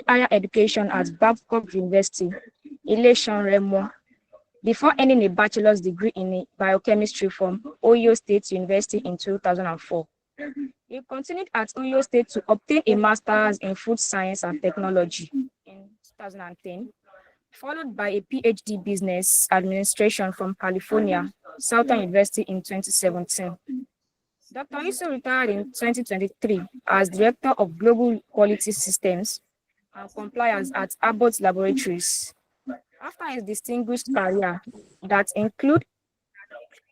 higher education at Babcock University, Ilé-Ìṣàn Remo, before earning a bachelor's degree in biochemistry from Oyo State University in 2004. He continued at Oyo State to obtain a master's in food science and technology in 2010, followed by a PhD business administration from California Southern University in 2017. Dr. Isu retired in 2023 as Director of Global Quality Systems and Compliance at Abbott Laboratories. After his distinguished career that include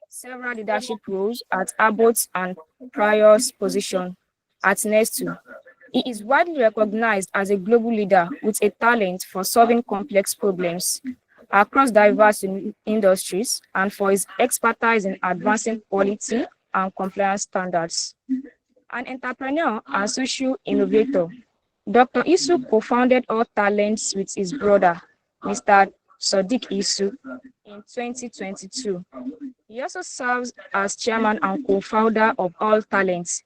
several leadership roles at Abbott and prior position at Nestle, he is widely recognized as a global leader with a talent for solving complex problems across diverse industries and for his expertise in advancing quality and compliance standards. An entrepreneur and social innovator, Dr. Isu co-founded All Talents with his brother, Mr. Sadiq Isu, in 2022. He also serves as chairman and co-founder of All Talents,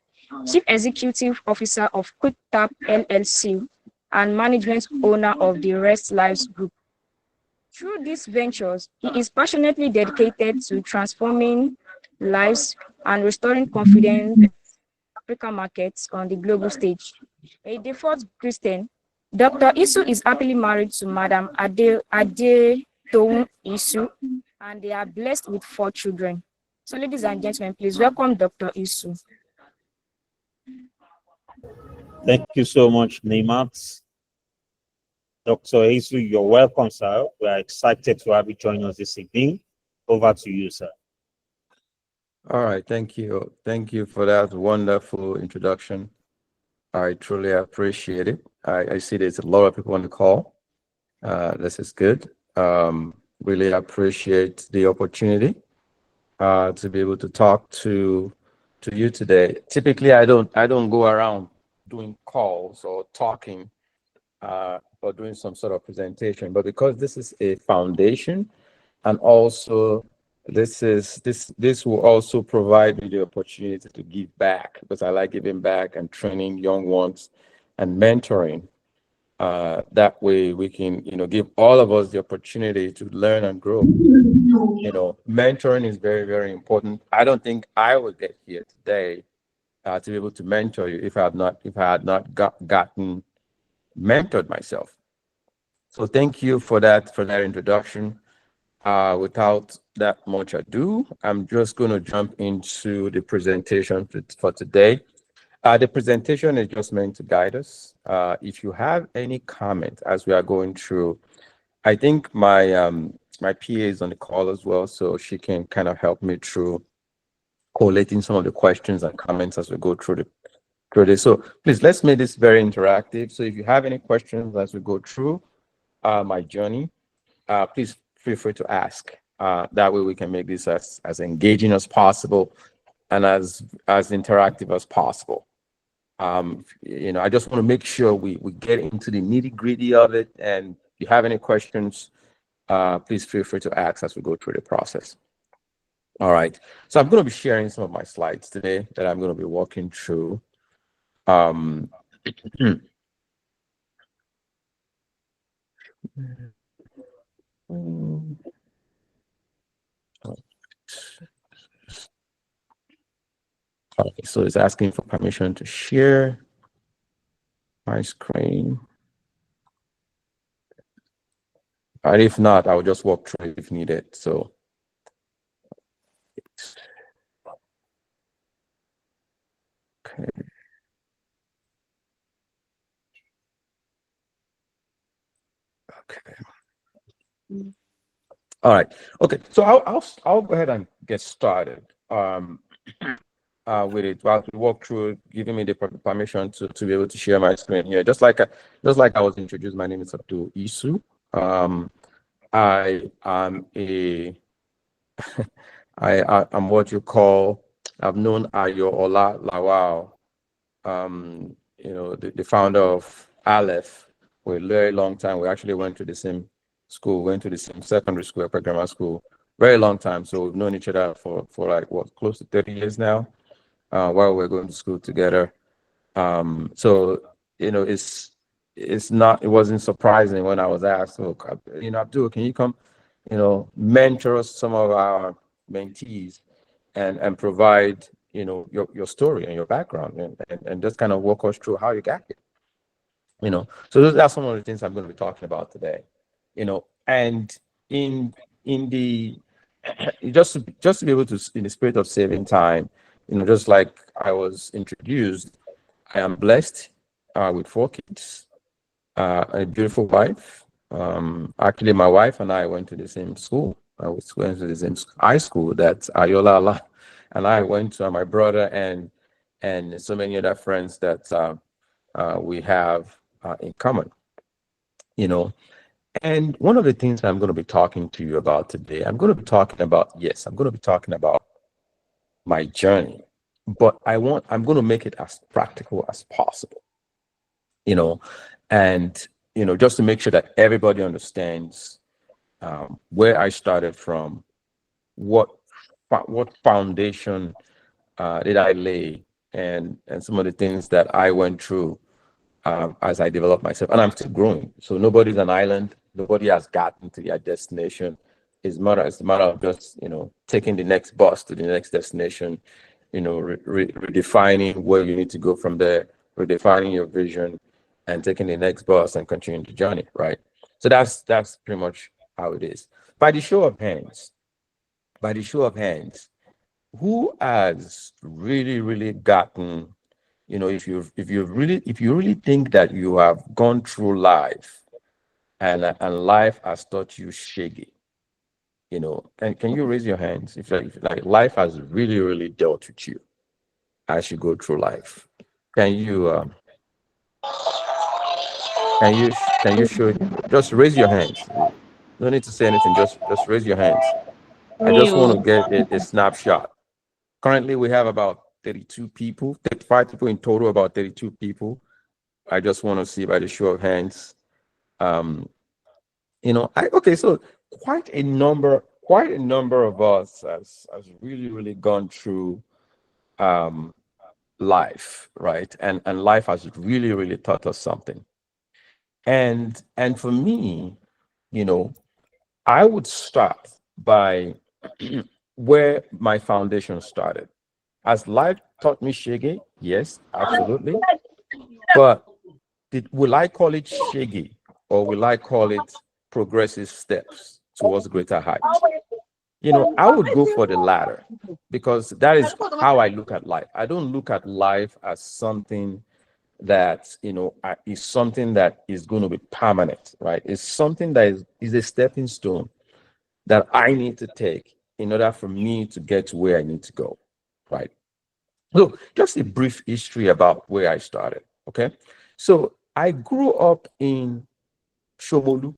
chief executive officer of QuickTap LLC, and management owner of the Rest Lives Group. Through these ventures, he is passionately dedicated to transforming lives and restoring confidence in African markets on the global stage. A default Christian, Dr. Isu is happily married to Madam Ade Toun Isu, and they are blessed with 4 children. So, ladies and gentlemen, please welcome Dr. Isu. Thank you so much, Nemat. Dr. Isu, you're welcome, sir. We are excited to have you join us this evening. Over to you, sir. All right, thank you. Thank you for that wonderful introduction. I truly appreciate it. I see there's a lot of people on the call. This is good. Really appreciate the opportunity to be able to talk to you today. Typically, I don't go around doing calls or talking or doing some sort of presentation, but because this is a foundation, and also this will also provide me the opportunity to give back, because I like giving back and training young ones and mentoring. That way we can, give all of us the opportunity to learn and grow. Mentoring is very, very important. I don't think I would get here today to be able to mentor you if I had not gotten mentored myself. So thank you for that introduction. Without that much ado, I'm just going to jump into the presentation for today. The presentation is just meant to guide us. If you have any comment as we are going through, I think my PA is on the call as well, so she can kind of help me through collating some of the questions and comments as we go through this. So please, let's make this very interactive. So if you have any questions as we go through my journey, please feel free to ask. That way we can make this as engaging as possible and as interactive as possible. I just want to make sure we get into the nitty-gritty of it. And if you have any questions, please feel free to ask as we go through the process. All right. So I'm going to be sharing some of my slides today that I'm going to be walking through. Okay, so it's asking for permission to share my screen. And if not, I'll just walk through it if needed. So okay. Okay. All right. Okay. So I'll go ahead and get started with it while we walk through, giving me the permission to be able to share my screen here. Just like I was introduced, my name is Dr. Isu. I am I'm what you call, I've known Ayo Ola Lawal, the founder of Aleph, for a very long time. We actually went to the same school, went to the same secondary school, grammar school, very long time. So we've known each other for like close to 30 years now, while we're going to school together. So it's it wasn't surprising when I was asked, "Look, Abdul, can you come, mentor some of our mentees and provide, your story and your background and just kind of walk us through how you got here." So those are some of the things I'm going to be talking about today. And in the just to be able to, in the spirit of saving time, just like I was introduced, I am blessed with 4 kids, a beautiful wife. Actually, my wife and I went to the same school. I went to the same high school that Ayola Allah and I went to, my brother and so many other friends that we have in common. And one of the things I'm going to be talking to you about today, I'm going to be talking about my journey, but I'm going to make it as practical as possible, and, just to make sure that everybody understands where I started from, what foundation did I lay, and some of the things that I went through as I developed myself, and I'm still growing. So nobody's an island. Nobody has gotten to their destination. It's a matter of just taking the next bus to the next destination. Redefining where you need to go from there, redefining your vision, and taking the next bus and continuing the journey. Right. So that's pretty much how it is. By the show of hands, who has really, really gotten, if you really think that you have gone through life and life has taught you shaggy, and can you raise your hands if like life has really, really dealt with you as you go through life? Can you show? Just raise your hands. No need to say anything. Just raise your hands. I just want to get a snapshot. Currently, we have about 32 people, 35 people in total, about 32 people. I just want to see by the show of hands. Okay, so quite a number of us has really, really gone through life, right? And life has really, really taught us something. And for me, I would start by where my foundation started. Has life taught me shaggy? Yes, absolutely. But will I call it shaggy, or will I call it progressive steps towards greater height? I would go for the latter, because that is how I look at life. I don't look at life as something that is something that is going to be permanent, right? It's something that is a stepping stone that I need to take in order for me to get to where I need to go, right? So just a brief history about where I started, okay? So I grew up in Shomolu,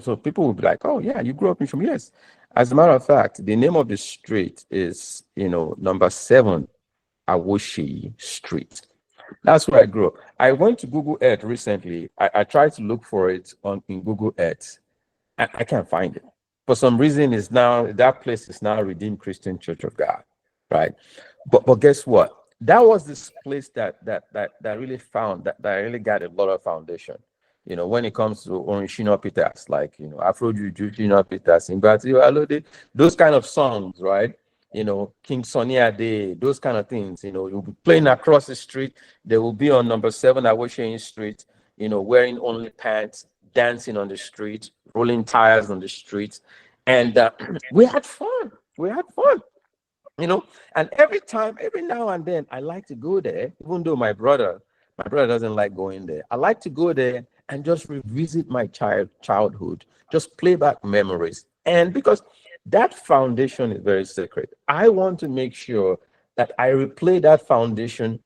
so people will be like, "Oh yeah, you grew up in Shomolu." Yes. As a matter of fact, the name of the street is, number 7 Awoshi Street. That's where I grew up. I went to Google Earth recently. I tried to look for it in Google Earth. I can't find it. For some reason, that place is now Redeemed Christian Church of God, right? But guess what? That was this place that really found that really got a lot of foundation. When it comes to Orishino Peters, like Afro Juju, Shino Peters, but those kind of songs, right? King Sonny Ade, those kind of things. You'll be playing across the street. They will be on number 7 Awosheyin Street. Wearing only pants, dancing on the street, rolling tires on the street, and we had fun. And every now and then, I like to go there, even though my brother doesn't like going there. I like to go there and just revisit my childhood, just play back memories. And because that foundation is very sacred, I want to make sure that I replay that foundation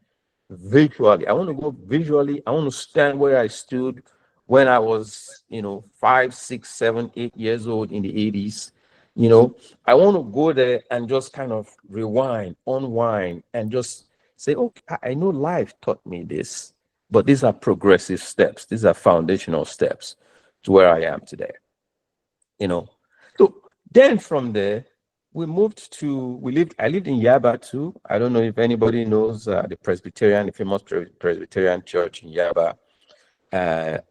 visually. I want to go visually. I want to stand where I stood when I was, 5, 6, 7, 8 years old in the 80s. I want to go there and just kind of rewind, unwind, and just say, okay, I know life taught me this, but these are progressive steps. These are foundational steps to where I am today. So then from there, I lived in Yaba too. I don't know if anybody knows the famous Presbyterian church in Yaba. that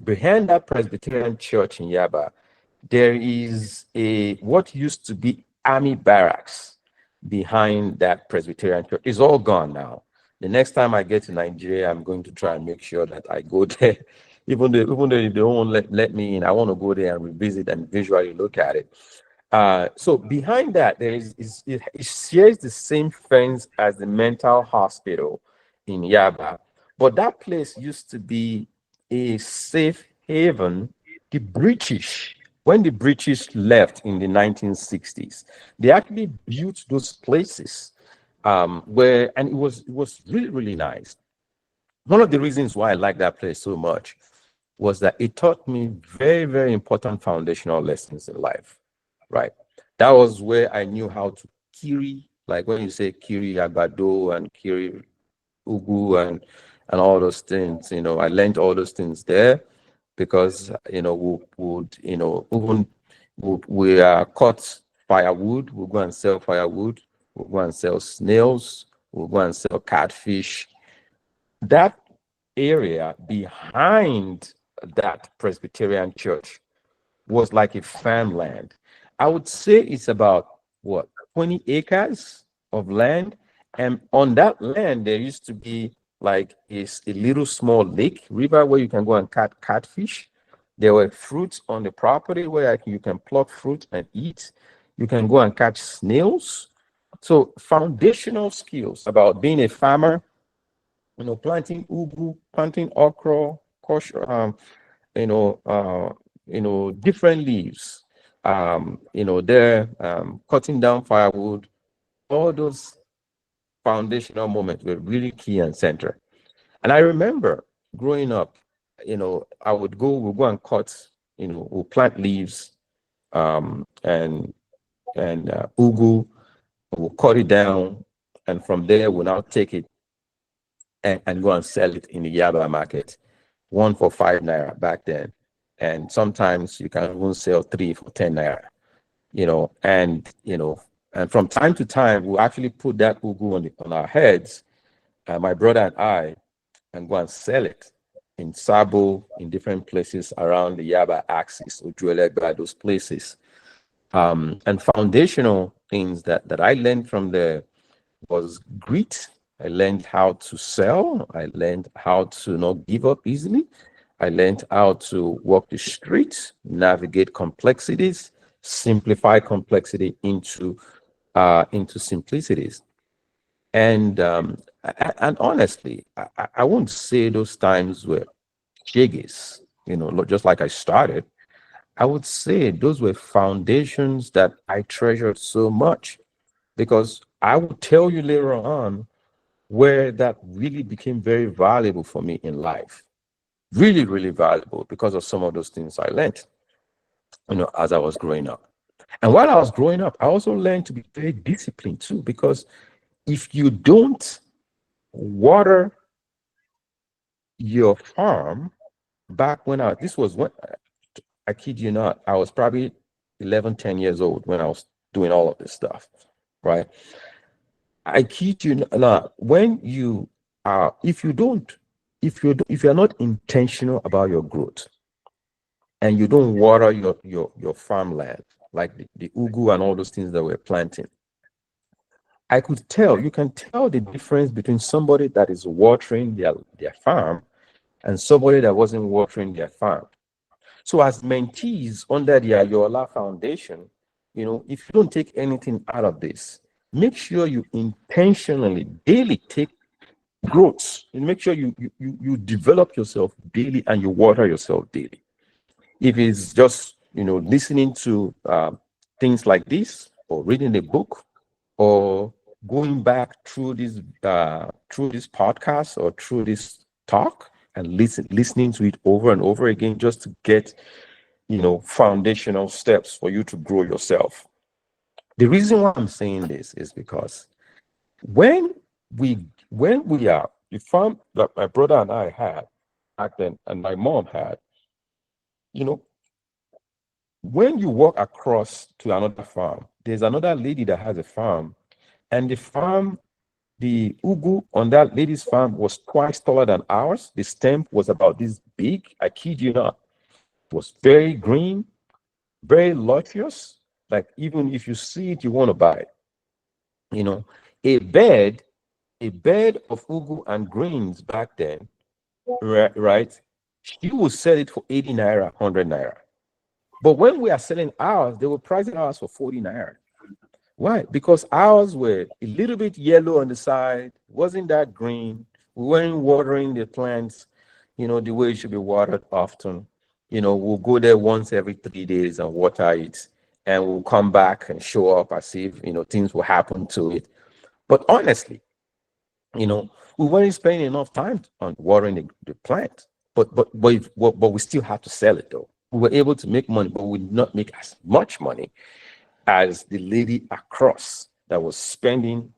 behind that Presbyterian church in Yaba, there is what used to be army barracks behind that Presbyterian church. It's all gone now. The next time I get to Nigeria, I'm going to try and make sure that I go there. Even though they don't let me in, I want to go there and revisit and visually look at it. So behind that, it shares the same fence as the mental hospital in Yaba. But that place used to be a safe haven. When the British left in the 1960s, they actually built those places and it was really, really nice. One of the reasons why I like that place so much was that it taught me very, very important foundational lessons in life, right? That was where I knew how to kiri, like when you say kiri agbado and kiri ugu and all those things, I learned all those things there because, we would, even we cut firewood, we'll go and sell firewood, we'll go and sell snails, we'll go and sell catfish. That area behind that Presbyterian church was like a farmland. I would say it's about 20 acres of land. And on that land, there used to be like a little small lake, river where you can go and catch catfish. There were fruits on the property where you can pluck fruit and eat. You can go and catch snails. So foundational skills about being a farmer, planting ugu, planting okra, different leaves, cutting down firewood. All those foundational moments were really key and central. And I remember growing up, we'll go and cut, we'll plant leaves, and ugu, we'll cut it down, and from there we'll now take it and go and sell it in the Yaba market, one for 5 naira back then. And sometimes you can even sell 3 for 10 naira, and from time to time, we'll actually put that ugu on our heads, my brother and I, and go and sell it in Sabo, in different places around the Yaba axis, Ujuelegba, those places. And foundational things that I learned from there was grit. I learned how to sell. I learned how to not give up easily. I learned how to walk the streets, navigate complexities, simplify complexity into simplicities. And honestly, I won't say those times were jiggies, just like I started. I would say those were foundations that I treasured so much, because I will tell you later on where that really became very valuable for me in life. Really, really valuable because of some of those things I learned, as I was growing up. And while I was growing up, I also learned to be very disciplined too, because if you don't water your farm, back when I kid you not, I was probably 11, 10 years old when I was doing all of this stuff, right? I kid you not, when you are, if you're not intentional about your growth and you don't water your farmland, like the ugu and all those things that we're planting, you can tell the difference between somebody that is watering their farm and somebody that wasn't watering their farm. So as mentees under the Ayola Foundation, if you don't take anything out of this, make sure you intentionally daily take growth and make sure you develop yourself daily and you water yourself daily. If it's just, listening to things like this, or reading a book, or going back through this podcast or through this talk and listening to it over and over again, just to get foundational steps for you to grow yourself. The reason why I'm saying this is because when we are the farm that my brother and I had back then, and my mom had, when you walk across to another farm, there's another lady that has a farm, and the farm the ugu on that lady's farm was twice taller than ours. The stem was about this big. I kid you not. It was very green, very luscious. Like even if you see it, you want to buy it. You know, a bed, a bed of ugu and greens back then, right? She would sell it for 80 naira, 100 naira. But when we are selling ours, they were pricing ours for 40 naira. Why? Because ours were a little bit yellow on the side, wasn't that green. We weren't watering the plants, the way it should be watered often. We'll go there once every 3 days and water it, and we'll come back and show up as if, things will happen to it. But honestly, we weren't spending enough time on watering the plant. But we still had to sell it though. We were able to make money, but we did not make as much money as the lady across that was spending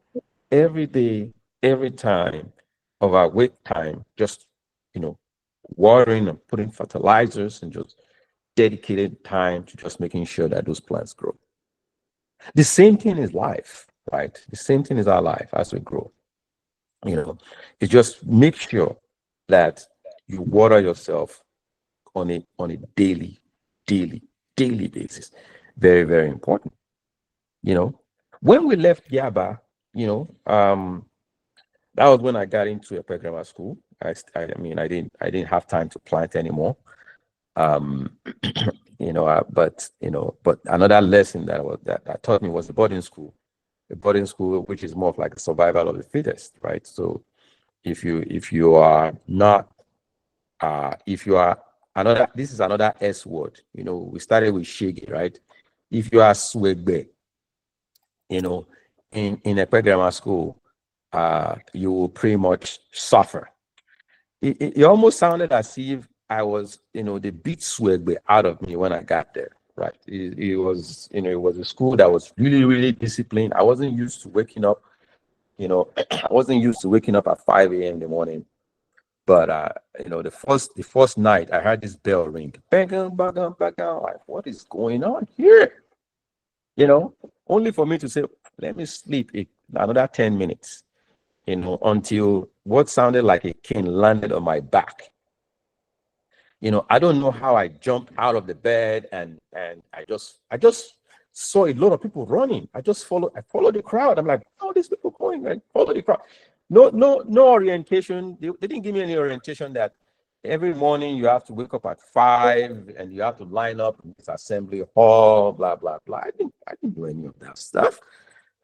every day, every time of our wait time, just, watering and putting fertilizers and just dedicated time to just making sure that those plants grow. The same thing is life, right? The same thing is our life as we grow. It just make sure that you water yourself on a daily basis. Very, very important. When we left Yaba, that was when I got into a grammar school. I didn't have time to plant anymore. But another lesson that taught me was the boarding school. A boarding school, which is more of like a survival of the fittest, right? So if you are not, if you are another, this is another S word. We started with shege, right? If you are swegbe, in a grammar school, you will pretty much suffer. It almost sounded as if I was, the beat swegbe out of me when I got there. Right. It was, it was a school that was really, really disciplined. I wasn't used to waking up, I wasn't used to waking up at 5 a.m. in the morning. But the first night I heard this bell ring. Bang, bang, bang, bang. Like, what is going on here? Only for me to say, let me sleep another 10 minutes, until what sounded like a cane landed on my back. I don't know how I jumped out of the bed and I just saw a lot of people running. I followed the crowd. I'm like, oh, these people going, I follow the crowd. No orientation. They didn't give me any orientation that every morning you have to wake up at 5 and you have to line up in this assembly hall, blah, blah, blah. I didn't do any of that stuff.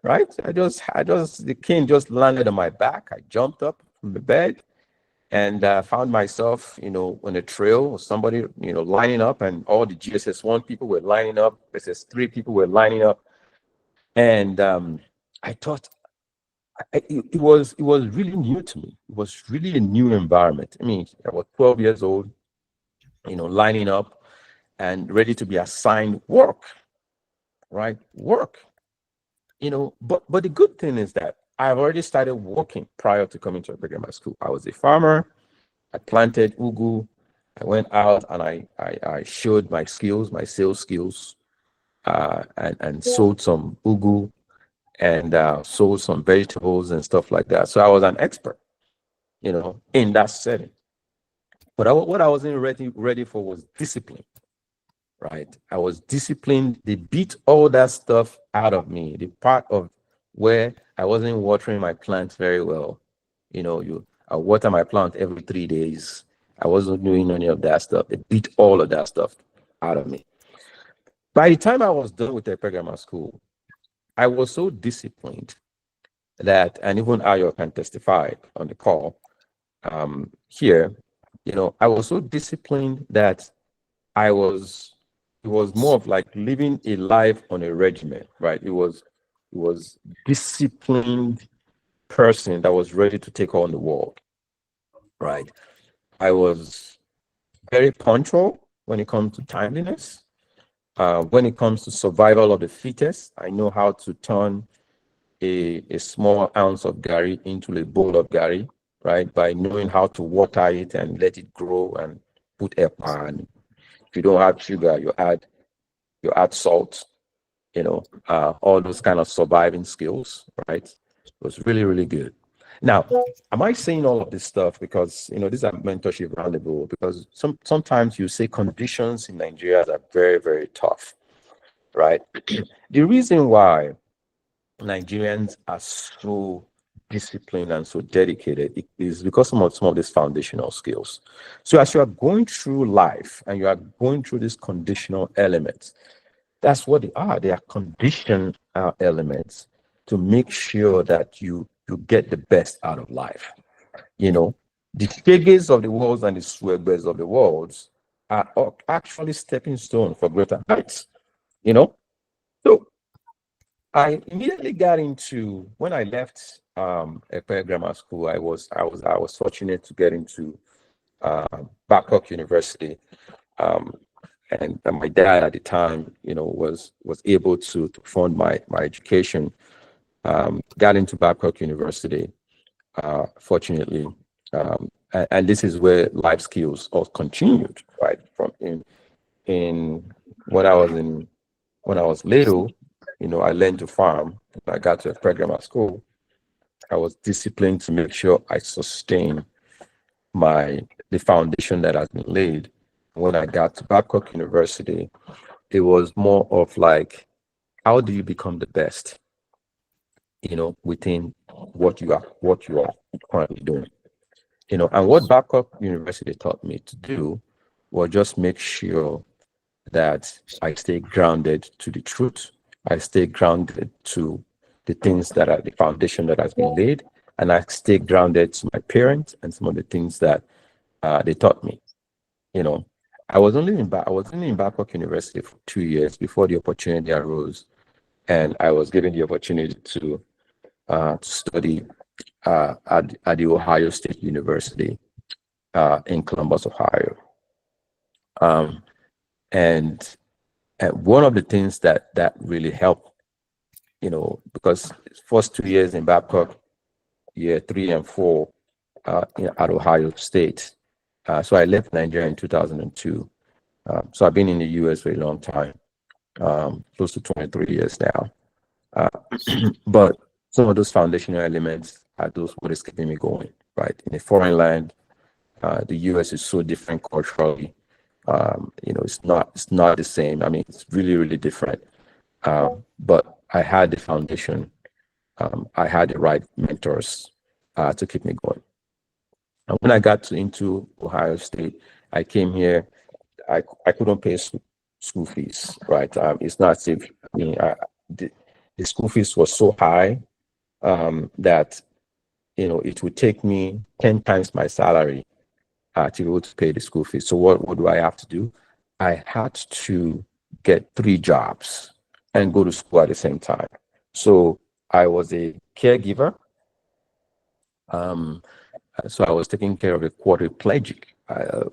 Right. The cane just landed on my back. I jumped up from the bed and found myself, on a trail, somebody, lining up, and all the GSS1 people were lining up, SS3 people were lining up. And I thought it was really new to me. It was really a new environment. I mean, I was 12 years old, lining up and ready to be assigned work, right? Work, but the good thing is that I've already started working prior to coming to a grammar school. I was a farmer. I planted ugu. I went out and I showed my skills, my sales skills, and sold some ugu and sold some vegetables and stuff like that. So I was an expert, in that setting. But what I wasn't ready for was discipline, right? I was disciplined. They beat all that stuff out of me. The part of where I wasn't watering my plants very well, I water my plant every 3 days. I wasn't doing any of that stuff. They beat all of that stuff out of me. By the time I was done with the grammar school, I was so disciplined that, and even Ayo can testify on the call here, I was so disciplined that it was more of like living a life on a regimen, right? It was disciplined person that was ready to take on the world, right? I was very punctual when it comes to timeliness. When it comes to survival of the fittest, I know how to turn a small ounce of gari into a bowl of gari, right? By knowing how to water it and let it grow and put a pan. If you don't have sugar, you add salt, all those kind of surviving skills, right? It was really, really good. Now, am I saying all of this stuff because these are mentorship rendezvous? Because sometimes you say conditions in Nigeria are very, very tough, right? The reason why Nigerians are so disciplined and so dedicated is because some of these foundational skills. So as you are going through life and you are going through these conditional elements, that's what they are. They are conditioned elements to make sure that you get the best out of life. The stages of the world and the sweatbeds of the world are actually stepping stone for greater heights. So I immediately got into, when I left Ekpe Grammar School, I was fortunate to get into Babcock University. And my dad at the time, was able to fund my education. Got into Babcock University, fortunately, and this is where life skills all continued, right? From in when I was little, I learned to farm. When I got to a program at school, I was disciplined to make sure I sustain the foundation that has been laid. When I got to Babcock University, it was more of like, how do you become the best, within what you are currently doing. And what Babcock University taught me to do was just make sure that I stay grounded to the truth. I stay grounded to the things that are the foundation that has been laid, and I stay grounded to my parents and some of the things that they taught me. I was only in Babcock University for 2 years before the opportunity arose, and I was given the opportunity to study at the Ohio State University in Columbus, Ohio. And one of the things that really helped, because first 2 years in Babcock, year 3 and 4 at Ohio State. So I left Nigeria in 2002. So I've been in the US for a long time, close to 23 years now. But some of those foundational elements are those what is keeping me going, right? In a foreign land, the US is so different culturally. It's not the same. I mean, it's really, really different. But I had the foundation. I had the right mentors to keep me going. And when I got into Ohio State, I came here. I couldn't pay school fees, right? It's not as if the school fees was so high that it would take me 10 times my salary to be able to pay the school fees. So what do I have to do? I had to get 3 jobs and go to school at the same time. So I was a caregiver. So I was taking care of a quadriplegic.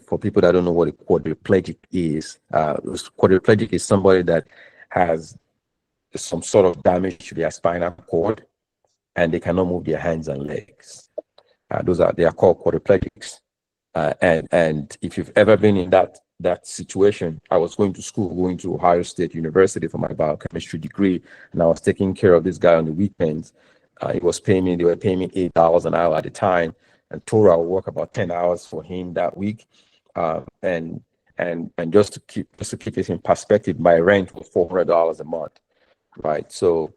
For people that don't know what a quadriplegic is, quadriplegic is somebody that has some sort of damage to their spinal cord and they cannot move their hands and legs. They are called quadriplegics. And if you've ever been in that situation, I was going to Ohio State University for my biochemistry degree, and I was taking care of this guy on the weekends. They were paying me $8 an hour at the time, and told I would work about 10 hours for him that week. And just to keep it in perspective, my rent was $400 a month, right? So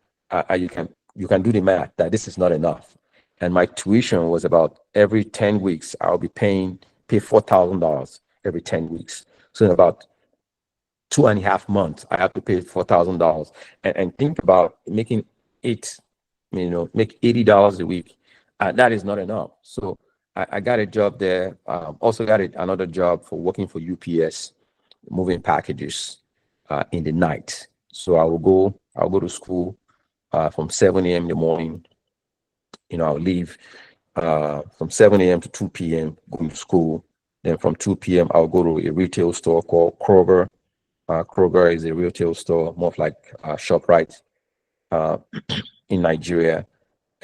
you can do the math that this is not enough. And my tuition was about every 10 weeks, I'll be pay $4,000 every 10 weeks. So in about 2.5 months, I have to pay $4,000. And think about making make $80 a week. That is not enough. So I got a job there. Also got another job for working for UPS, moving packages in the night. So I'll go to school from 7 a.m. in the morning. I'll leave from 7 a.m. to 2 p.m. going to school. Then from 2 p.m. I'll go to a retail store called Kroger. Kroger is a retail store, more like ShopRite in Nigeria.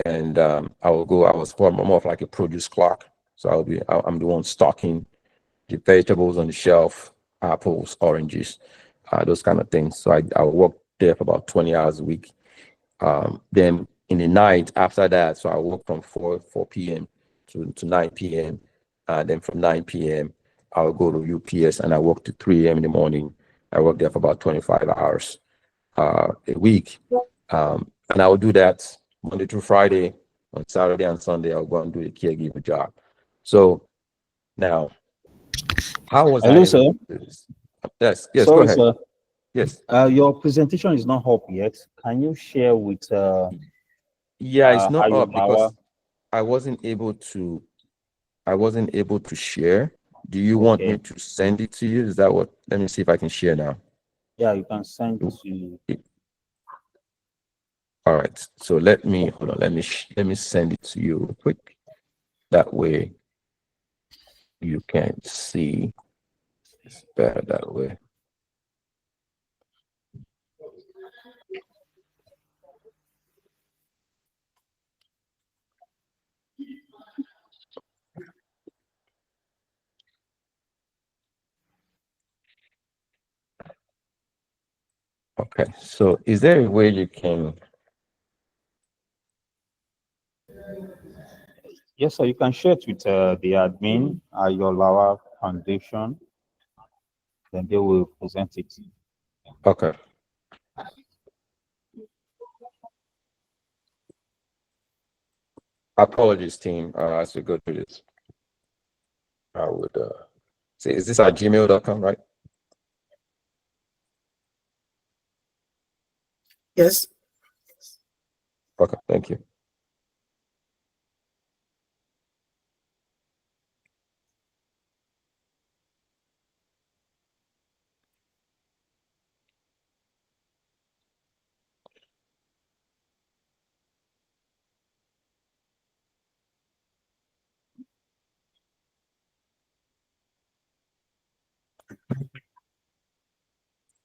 And I was more of like a produce clerk. So I'm the one stocking the vegetables on the shelf, apples, oranges, those kind of things. So I work there for about 20 hours a week. Then in the night after that. So I work from 4 p.m. to 9 p.m. Then from 9 p.m. I'll go to UPS and I work to 3 a.m. in the morning. I work there for about 25 hours a week. And I will do that Monday through Friday. On Saturday and Sunday, I'll go and do the caregiver job. So now, how was I Hello, able sir. to do this? Yes, go Sorry, ahead. sir. Yes. Your presentation is not up yet. Can you share with Yeah, it's not up Ayolawa? because I wasn't able to share. Do you want Okay. me to send it to you? Is that what? Let me see if I can share now. Yeah, you can send to. All right. So let me hold on. Let me send it to you real quick. That way you can see. It's better that way. Okay. So is there a way you can? Yes, sir. You can share it with the admin, Ayolawa Foundation. Then they will present it. Okay. Apologies, team. As we go through this, I would say, is this at gmail.com, right? Yes. Okay, thank you.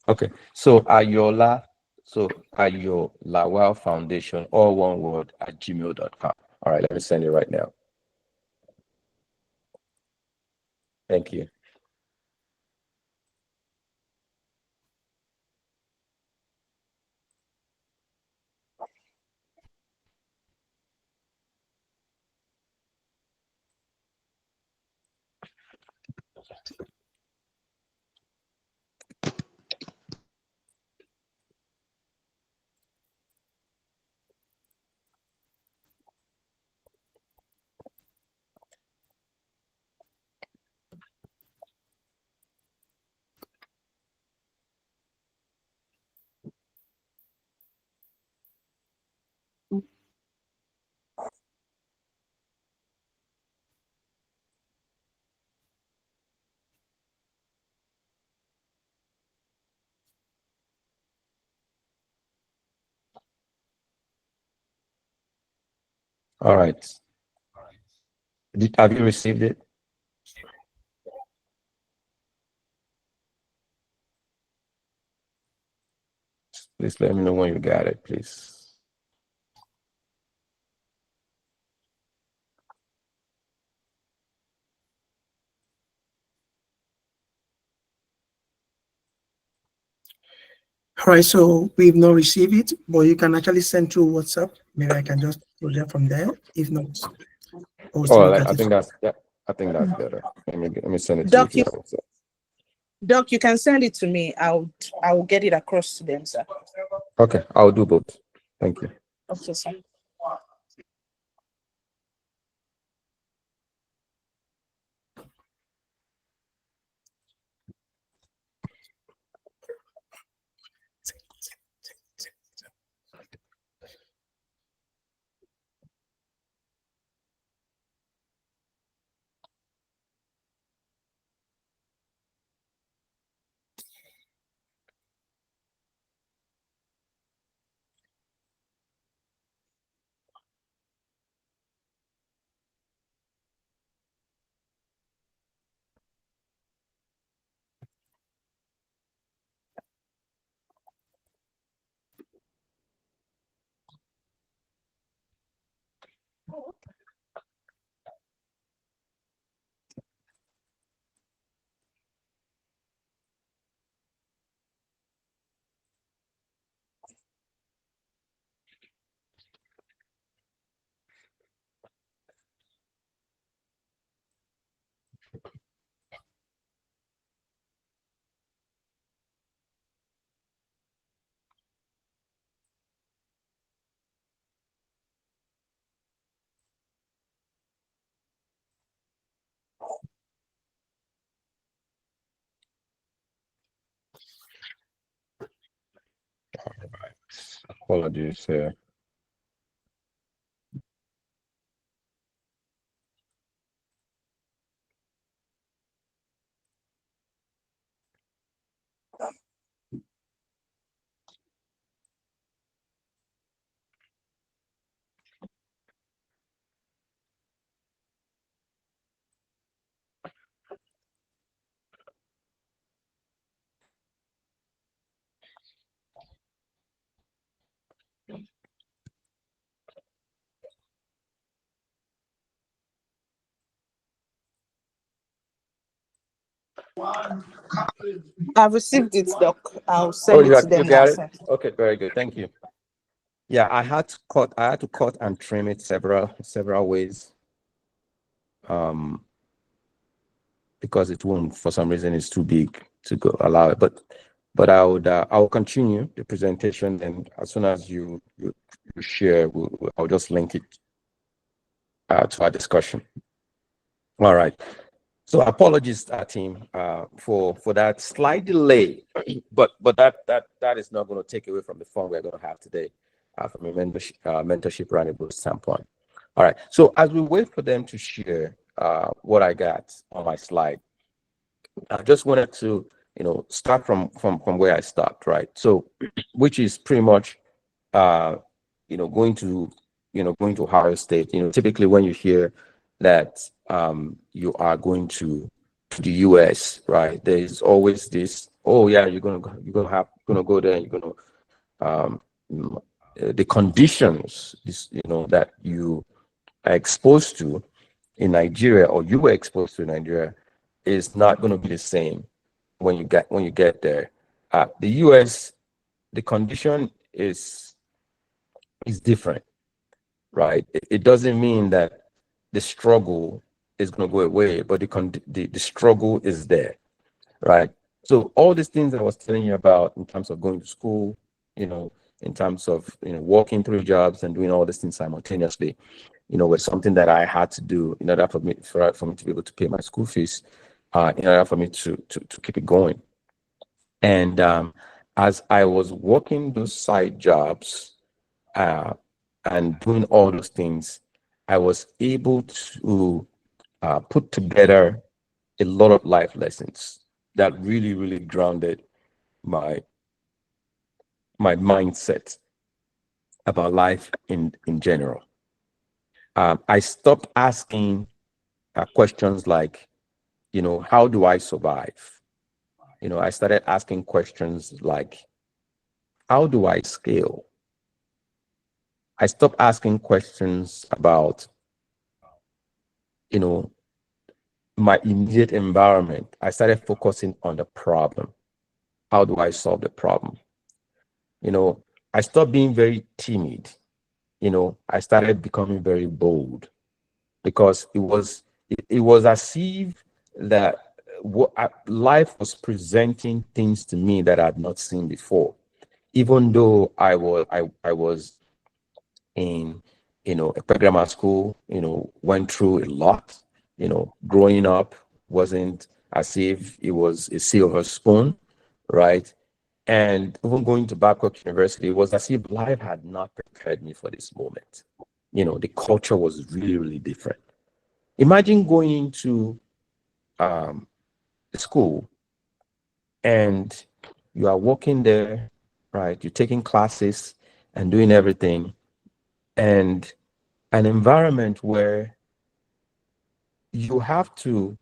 Okay, so Ayolawal Foundation, all one word, at gmail.com. All right, let me send it right now. Thank you. All right. Have you received it? Please let me know when you got it, please. All right, so we've not received it, but you can actually send through WhatsApp. Maybe I can just project from there. If not, we'll still look at I it. think that's better. Let me send it to Doc, you. Doc, you can send it to me. I will get it across to them, sir. Okay, I'll do both. Thank you. Okay, sir. apologies here. I've received it, Doc. I'll Oh, send it to you them got now, it? sir. Okay, very good. Thank you. Yeah, I had to cut and trim it several ways. Because it won't, for some reason, it's too big to go allow it. But I'll continue the presentation, and as soon as you share, I'll just link it to our discussion. All right. So apologies, team, for that slight delay, but that is not going to take away from the fun we're going to have today from a mentorship rendezvous standpoint. All right. So as we wait for them to share what I got on my slide, I just wanted to, start from where I start, right? So, which is pretty much, going to Ohio State. Typically when you hear that you are going to the U.S., right? There's always this, oh yeah, you're gonna go there. You're gonna the conditions, that you are exposed to in Nigeria, or you were exposed to in Nigeria, is not going to be the same when you get there. The US, the condition is different, right? It doesn't mean that the struggle is going to go away, but the struggle is there, right? So all these things I was telling you about in terms of going to school, in terms of working through jobs and doing all these things simultaneously, was something that I had to do in order for me to be able to pay my school fees, in order for me to keep it going. And as I was working those side jobs and doing all those things, I was able to put together a lot of life lessons that really, really grounded my mindset about life in general. I stopped asking questions like, how do I survive? I started asking questions like, how do I scale? I stopped asking questions about, my immediate environment. I started focusing on the problem. How do I solve the problem? I stopped being very timid. I started becoming very bold, because it was as if that life was presenting things to me that I had not seen before. Even though I was in a grammar school, went through a lot. Growing up wasn't as if it was a silver spoon, right? And even going to Babcock University, it was as if life had not prepared me for this moment. The culture was really, really different. Imagine going into school and you are working there, right? You're taking classes and doing everything, and an environment where you have to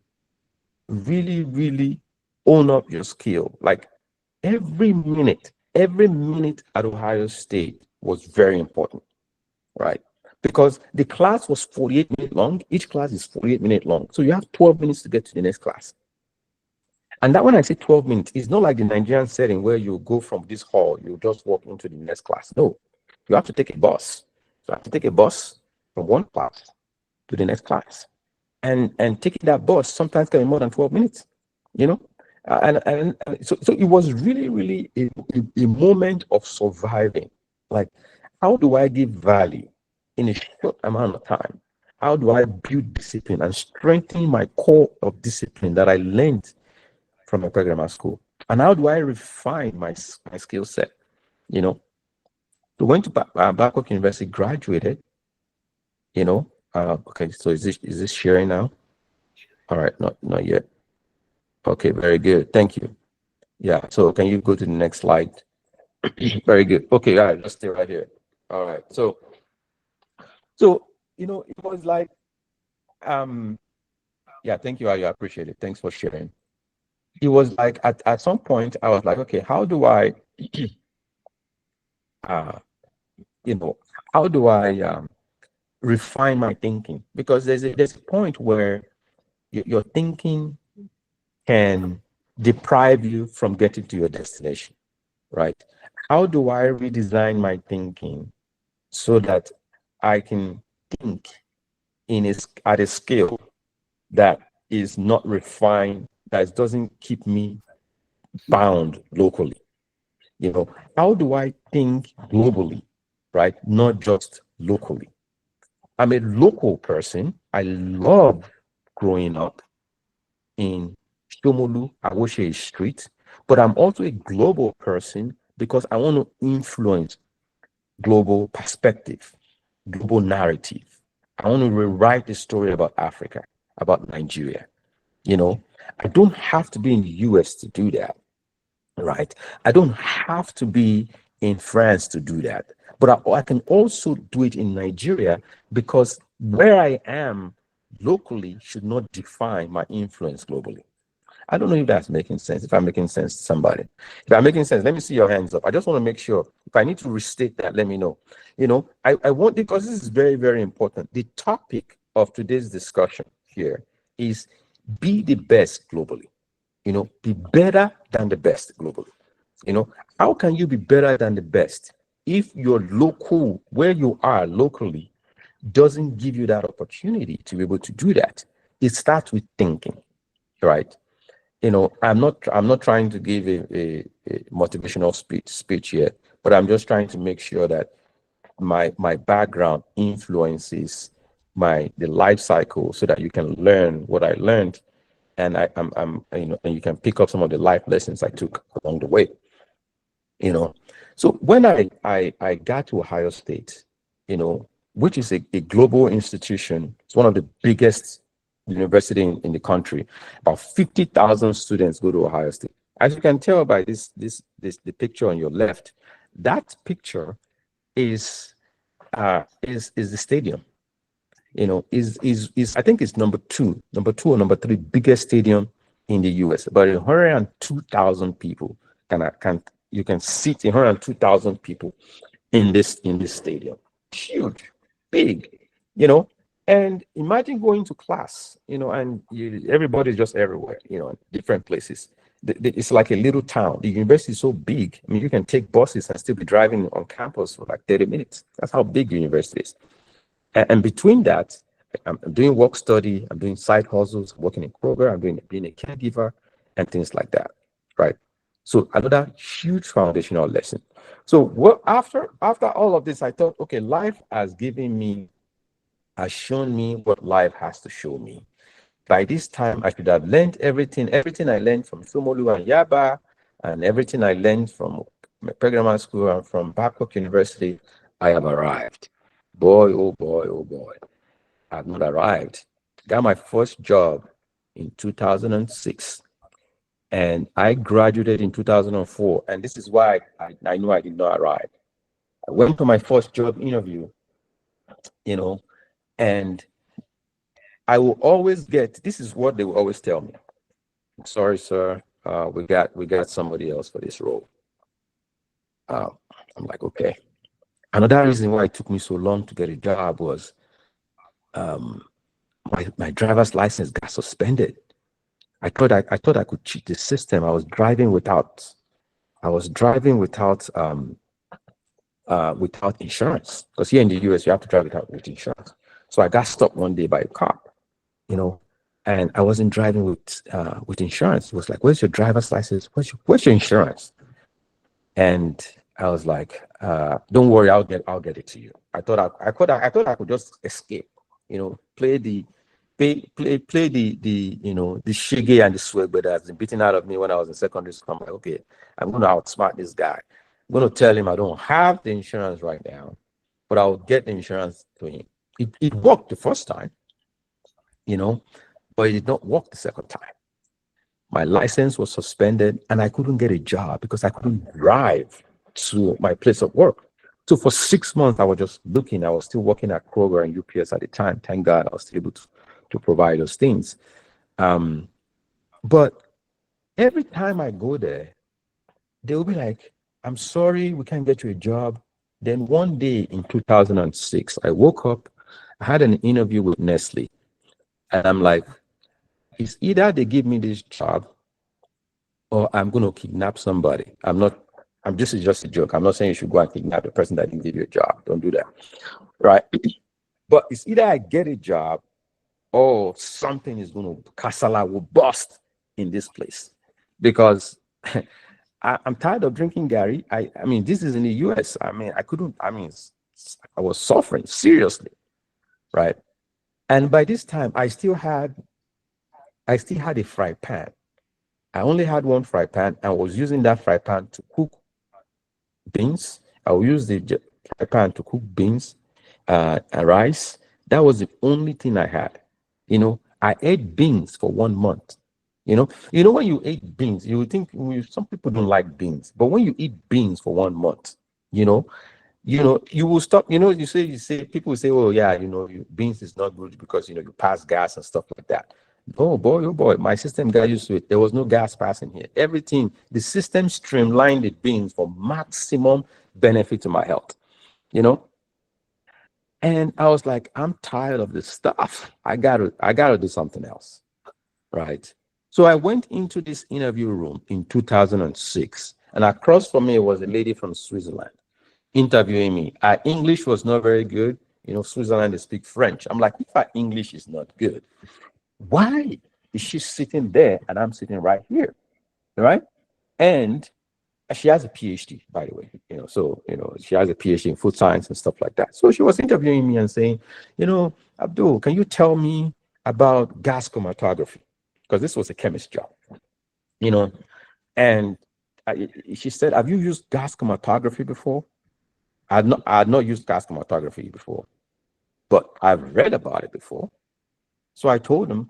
really, really own up your skill. Like every minute at Ohio State was very important, right? Because the class was 48 minutes long. Each class is 48 minutes long. So you have 12 minutes to get to the next class. And that when I say 12 minutes, it's not like the Nigerian setting where you go from this hall, you just walk into the next class. No, you have to take a bus. So I have to take a bus from one class to the next class. And taking that bus sometimes can be more than 12 minutes, and so it was really, really a moment of surviving. Like, how do I give value in a short amount of time? How do I build discipline and strengthen my core of discipline that I learned from a grammar school? And how do I refine my skill set? So went to Babcock University, graduated, okay, so is this sharing now? All right, not yet. Okay, very good. Thank you. Yeah, so can you go to the next slide? Very good. Okay, all right, let's stay right here. All right. So it was like yeah, thank you, I appreciate it. Thanks for sharing. It was like at some point I was like, okay, how do I uh how do I refine my thinking? Because there's a point where your thinking can deprive you from getting to your destination, right? How do I redesign my thinking so that I can think at a scale that is not refined, that doesn't keep me bound locally? How do I think globally, right? Not just locally. I'm a local person. I love growing up in Shomolu, Awoshe Street, but I'm also a global person because I want to influence global perspective, global narrative. I want to rewrite the story about Africa, about Nigeria. I don't have to be in the US to do that, right? I don't have to be in France to do that, but I can also do it in Nigeria because where I am locally should not define my influence globally. I don't know if that's making sense, if I'm making sense to somebody. If I'm making sense, let me see your hands up. I just want to make sure. If I need to restate that, let me know. I want, because this is very, very important. The topic of today's discussion here is be the best globally. Be better than the best globally. How can you be better than the best if your local, where you are locally, doesn't give you that opportunity to be able to do that? It starts with thinking, right? I'm not trying to give a motivational speech here, but I'm just trying to make sure that my background influences the life cycle so that you can learn what I learned, and and you can pick up some of the life lessons I took along the way. So when I got to Ohio State, which is a global institution, it's one of the biggest university in the country. About 50,000 students go to Ohio State. As you can tell by the picture on your left, that picture is the stadium. Is I think it's number two or number three biggest stadium in the US. About 102,000 people you can seat 102,000 people in this stadium. Huge, big, and imagine going to class, and everybody's just everywhere, in different places. It's like a little town. The university is so big. I mean, you can take buses and still be driving on campus for like 30 minutes. That's how big the university is. And between that, I'm doing work study, I'm doing side hustles, working in Kroger, I'm being a caregiver and things like that, right? So another huge foundational lesson. So after all of this, I thought, okay, life has shown me what life has to show me. By this time, I should have learned everything I learned from Somolu and Yaba, and everything I learned from my grammar school and from Babcock University. I have arrived. Boy, oh boy, oh boy. I have not arrived. Got my first job in 2006. And I graduated in 2004. And this is why I knew I did not arrive. I went for my first job interview, and I will always this is what they will always tell me. Sorry, sir. We got somebody else for this role. I'm like, okay. Another reason why it took me so long to get a job was my driver's license got suspended. I thought I could cheat the system. I was driving without insurance, because here in the US you have to drive with insurance. So I got stopped one day by a cop, and I wasn't driving with insurance. It was like, "Where's your driver's license? Where's your insurance?" And I was like, "Don't worry, I'll get it to you." I thought I could just escape, play the shiggy and the swag that has been beaten out of me when I was in secondary school. I'm like, okay, I'm going to outsmart this guy. I'm going to tell him I don't have the insurance right now, but I'll get the insurance to him. It worked the first time, but it did not work the second time. My license was suspended and I couldn't get a job because I couldn't drive to my place of work. So for 6 months, I was just looking. I was still working at Kroger and UPS at the time. Thank God I was still able to provide those things. But every time I go there, they'll be like, I'm sorry, we can't get you a job. Then one day in 2006, I woke up, I had an interview with Nestle. And I'm like, it's either they give me this job or I'm going to kidnap somebody. This is just a joke. I'm not saying you should go and kidnap the person that didn't give you a job. Don't do that. Right. But it's either I get a job or something is going to, Kasala will bust in this place. Because I'm tired of drinking Gary. I mean, this is in the US. I was suffering seriously. Right. And by this time, I still had a fry pan. I only had one fry pan and was using that fry pan to cook beans. I would use the fry pan to cook beans and rice. That was the only thing I had. I ate beans for 1 month. When you eat beans, you would think some people don't like beans, but when you eat beans for 1 month, you will stop. You say people will say, oh yeah, beans is not good because you pass gas and stuff like that. Oh boy, my system got used to it. There was no gas passing here. Everything, the system streamlined the beans for maximum benefit to my health, And I was like, I'm tired of this stuff. I gotta do something else, right? So I went into this interview room in 2006, and across from me was a lady from Switzerland interviewing me. Our English was not very good. Switzerland, they speak French. I'm like, if our English is not good, why is she sitting there and I'm sitting right here, right? And she has a PhD, by the way, she has a PhD in food science and stuff like that. So she was interviewing me and saying, Abdul, can you tell me about gas chromatography? Because this was a chemist job, and she said, have you used gas chromatography before? I had not used gas chromatography before, but I've read about it before. So I told him,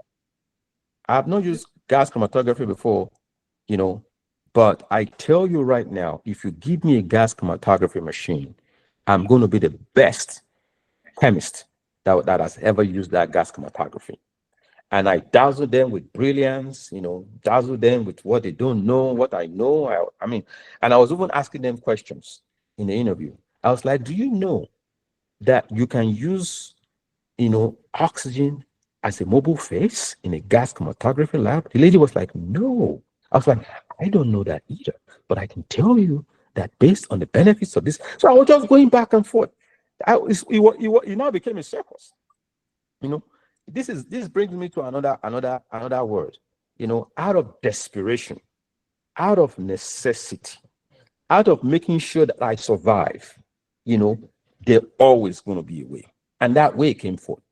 I have not used gas chromatography before, but I tell you right now, if you give me a gas chromatography machine, I'm going to be the best chemist that has ever used that gas chromatography. And I dazzle them with brilliance, dazzle them with what they don't know, what I know. And I was even asking them questions in the interview. I was like, do you know that you can use, oxygen as a mobile face in a gas chromatography lab? The lady was like, no. I was like, I don't know that either, but I can tell you that based on the benefits of this. So I was just going back and forth. It now became a circus. This brings me to another word. Out of desperation, out of necessity, out of making sure that I survive, there's always going to be a way. And that way came forth.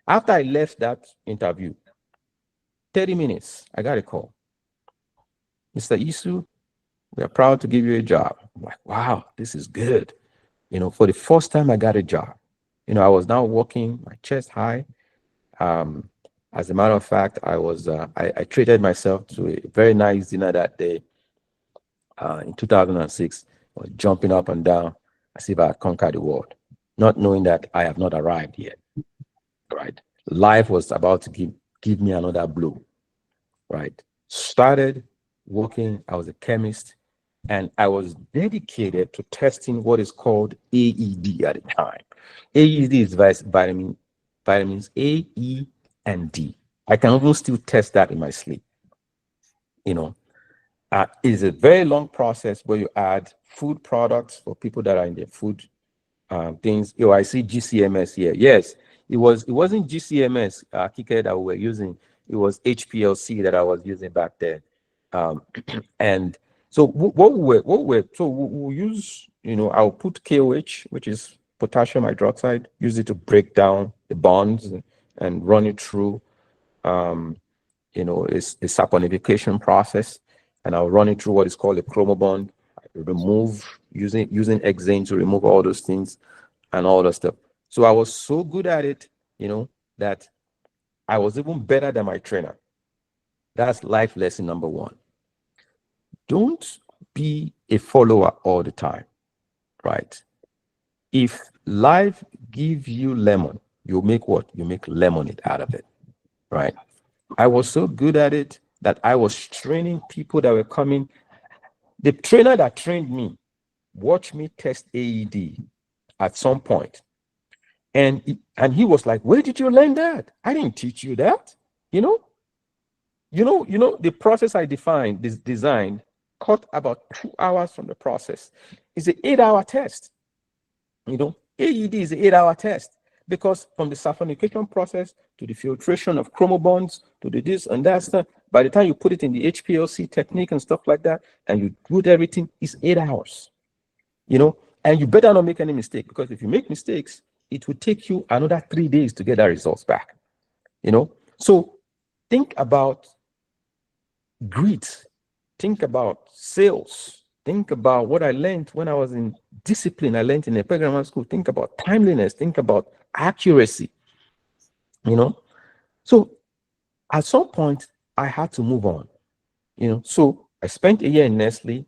After I left that interview, 30 minutes, I got a call. Mr. Isu, we are proud to give you a job. I'm like, wow, this is good. For the first time I got a job. I was now walking, my chest high. As a matter of fact, I treated myself to a very nice dinner that day in 2006. I was jumping up and down as if I had conquered the world, not knowing that I have not arrived yet. Right? Life was about to give me another blow. Right? Started working. I was a chemist, and I was dedicated to testing what is called AED at the time. AED is vitamins A, E, and D. I can even still test that in my sleep. It's a very long process where you add food products for people that are in their food things. I see GCMS here. Yes, it wasn't GCMS, Kike, that we were using. It was HPLC that I was using back then. And so we'll use, I'll put KOH, which is potassium hydroxide, use it to break down the bonds and run it through, it's a saponification process. And I'll run it through what is called a chromobond. I remove, using Xane to remove all those things and all that stuff. So I was so good at it, that I was even better than my trainer. That's life lesson number one. Don't be a follower all the time, right? If life gives you lemon, you make what? You make lemonade out of it, right? I was so good at it that I was training people that were coming. The trainer that trained me watched me test AED at some point. And he was like, where did you learn that? I didn't teach you that. The process I designed cut about 2 hours from the process. It's an 8-hour test. AED is an 8-hour test, because from the saponification process to the filtration of chromobonds to the this and that stuff, by the time you put it in the HPLC technique and stuff like that, and you do everything, it's 8 hours. And you better not make any mistake, because if you make mistakes, it will take you another 3 days to get that results back. So think about grit, think about sales, think about what I learned when I was in discipline. I learned in a programming school. Think about timeliness, think about accuracy. So at some point I had to move on. So I spent a year in Nestle.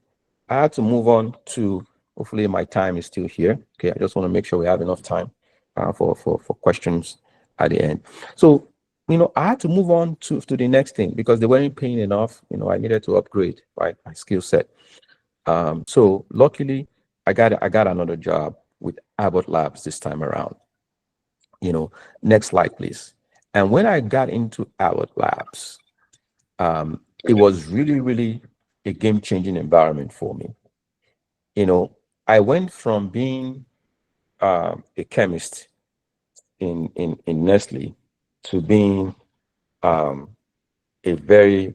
I had to move on to, hopefully my time is still here. Okay, I just want to make sure we have enough time for questions at the end. So I had to move on to the next thing, because they weren't paying enough. I needed to upgrade, right, my skill set. So luckily, I got another job with Abbott Labs this time around. Next slide, please. And when I got into Abbott Labs, it was really, really a game-changing environment for me. I went from being a chemist in Nestle to being a very,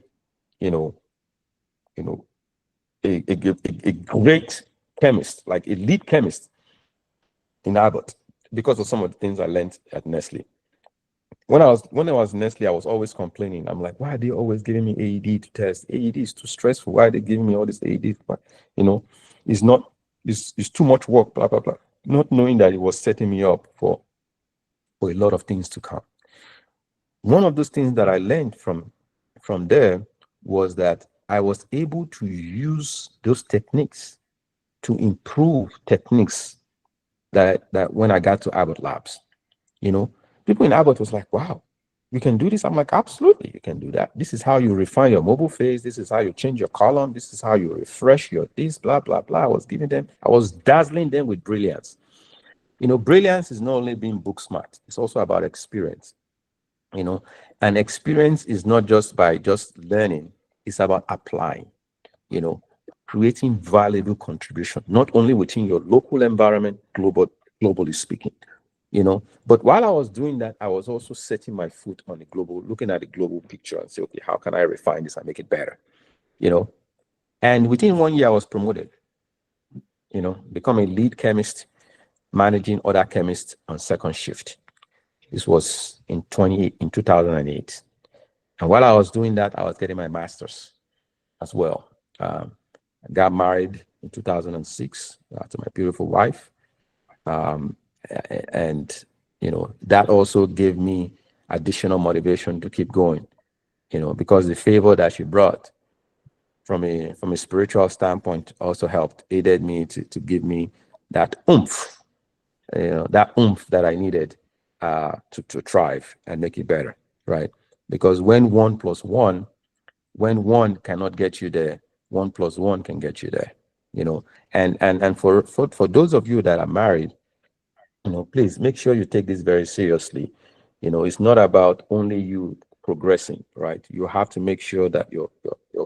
a great chemist, like a lead chemist in Abbott, because of some of the things I learned at Nestle. When I was Nestle, I was always complaining. I'm like, why are they always giving me AED to test? AED is too stressful. Why are they giving me all this AED? It's too much work, blah, blah, blah. Not knowing that it was setting me up for a lot of things to come. One of those things that I learned from there was that I was able to use those techniques to improve techniques that when I got to Abbott Labs. People in Abbott was like, wow, you can do this. I'm like, absolutely, you can do that. This is how you refine your mobile phase. This is how you change your column. This is how you refresh your this, blah, blah, blah. I was dazzling them with brilliance. Brilliance is not only being book smart, it's also about experience. And experience is not just by just learning, it's about applying, creating valuable contribution, not only within your local environment, globally speaking. But while I was doing that, I was also setting my foot on the global, looking at the global picture and say, okay, how can I refine this and make it better? And within 1 year, I was promoted, become a lead chemist, managing other chemists on second shift. This was in 2008. And while I was doing that, I was getting my master's as well. I got married in 2006 to my beautiful wife. And that also gave me additional motivation to keep going, because the favor that she brought from a spiritual standpoint also aided me to give me that oomph, that I needed to thrive and make it better, right? Because when 1 + 1, when 1 cannot get you there, 1 + 1 can get you there, and for those of you that are married, please make sure you take this very seriously. It's not about only you progressing, right? You have to make sure that your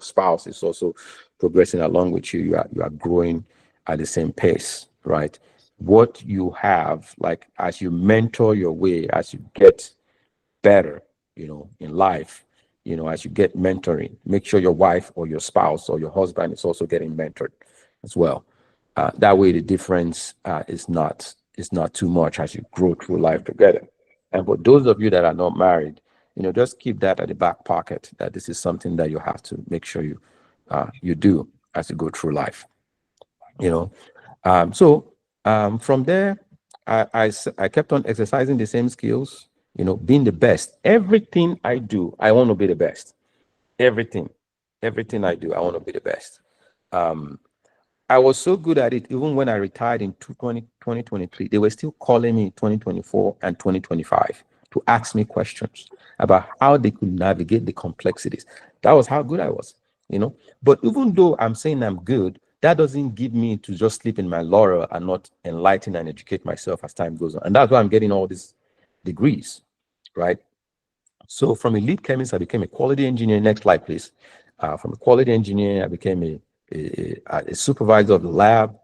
spouse is also progressing along with you. You are growing at the same pace, right? What you have, like, as you mentor your way, as you get better, in life, as you get mentoring, make sure your wife or your spouse or your husband is also getting mentored as well. That way the difference is not too much as you grow through life together. And for those of you that are not married, just keep that at the back pocket, that this is something that you have to make sure you do as you go through life. From there, I kept on exercising the same skills, being the best. Everything I do, I want to be the best. Everything I do, I want to be the best. I was so good at it, even when I retired in 2023, they were still calling me in 2024 and 2025 to ask me questions about how they could navigate the complexities. That was how good I was, But even though I'm saying I'm good, that doesn't give me to just sleep in my laurel and not enlighten and educate myself as time goes on. And that's why I'm getting all these degrees, right? So from a lead chemist, I became a quality engineer. Next slide, please. From a quality engineer, I became a supervisor of the lab.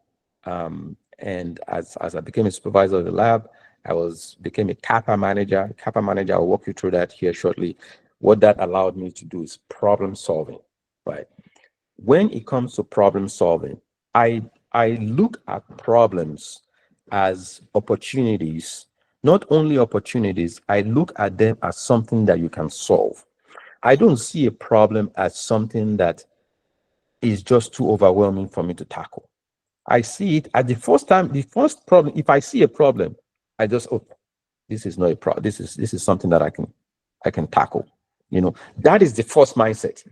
And as I became a supervisor of the lab, became a Kappa manager. Kappa manager, I'll walk you through that here shortly. What that allowed me to do is problem solving, right? When it comes to problem solving, I look at problems as opportunities. Not only opportunities, I look at them as something that you can solve. I don't see a problem as something that is just too overwhelming for me to tackle. I see it at the first problem. If I see a problem, I just, this is not a problem. This is something that I can tackle. That is the first mindset.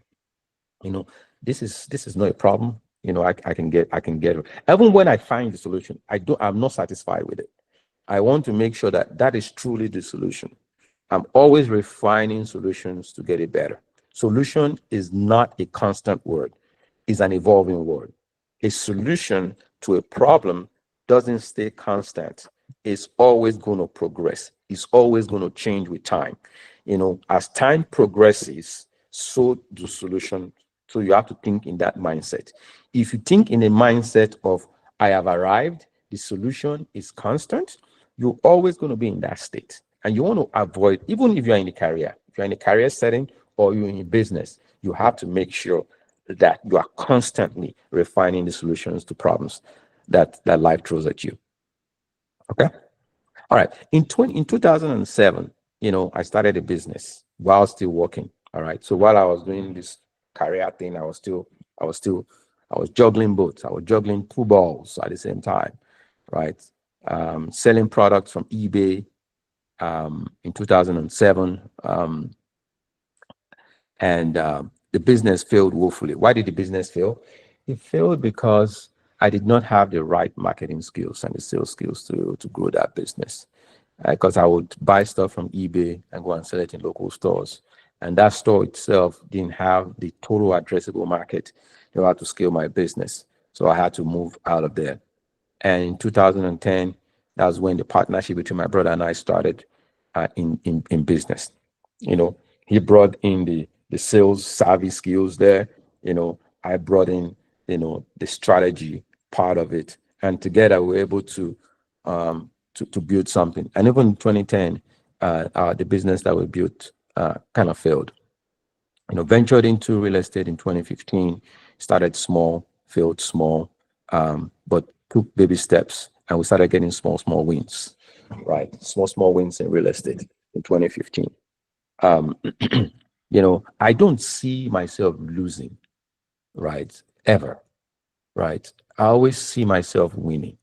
This is not a problem. I can get it. Even when I find the solution, I'm not satisfied with it. I want to make sure that is truly the solution. I'm always refining solutions to get it better. Solution is not a constant word, it's an evolving word. A solution to a problem doesn't stay constant. It's always going to progress. It's always going to change with time. As time progresses, so do solutions. So you have to think in that mindset. If you think in a mindset of, I have arrived, the solution is constant, you're always going to be in that state. And you want to avoid, even if you're in a career setting or you're in business, you have to make sure that you are constantly refining the solutions to problems that life throws at you. Okay. All right. In 2007, I started a business while still working. All right. So while I was doing this career thing, I was juggling both. I was juggling two balls at the same time, right? Selling products from eBay in 2007. And the business failed woefully. Why did the business fail? It failed because I did not have the right marketing skills and the sales skills to grow that business. Because I would buy stuff from eBay and go and sell it in local stores. And that store itself didn't have the total addressable market in order to scale my business. So I had to move out of there. And in 2010, that was when the partnership between my brother and I started in business. He brought in the sales savvy skills there. I brought in, the strategy part of it. And together we were able to build something. And even in 2010, the business that we built kind of failed. Ventured into real estate in 2015, started small, failed small, but took baby steps, and we started getting small wins, right? Small wins in real estate in 2015. I don't see myself losing, right? Ever, right? I always see myself winning,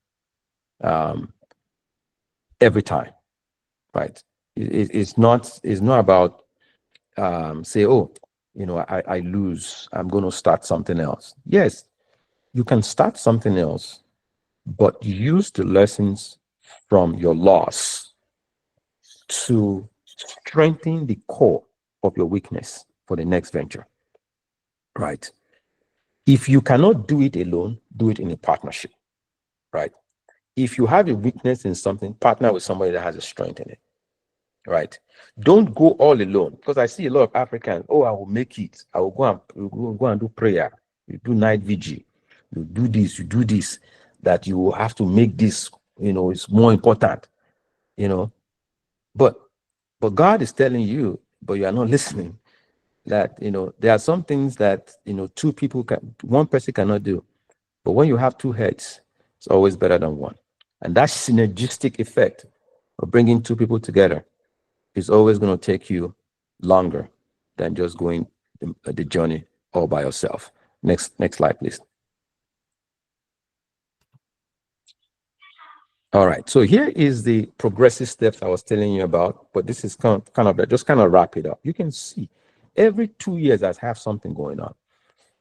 every time, right? It's not about say, oh, I lose, I'm going to start something else. Yes, you can start something else, but use the lessons from your loss to strengthen the core of your weakness for the next venture, right? If you cannot do it alone, do it in a partnership, right? If you have a weakness in something, partner with somebody that has a strength in it, right? Don't go all alone, because I see a lot of Africans, oh, I will make it. I will go and do prayer. You do night vigil. You do this, that you will have to make this, it's more important, But God is telling you, but you are not listening, that, there are some things that, one person cannot do. But when you have two heads, it's always better than one. And that synergistic effect of bringing two people together is always going to take you longer than just going the journey all by yourself. Next slide, please. All right. So here is the progressive steps I was telling you about, but this is kind of just kind of wrap it up. You can see every 2 years I have something going on.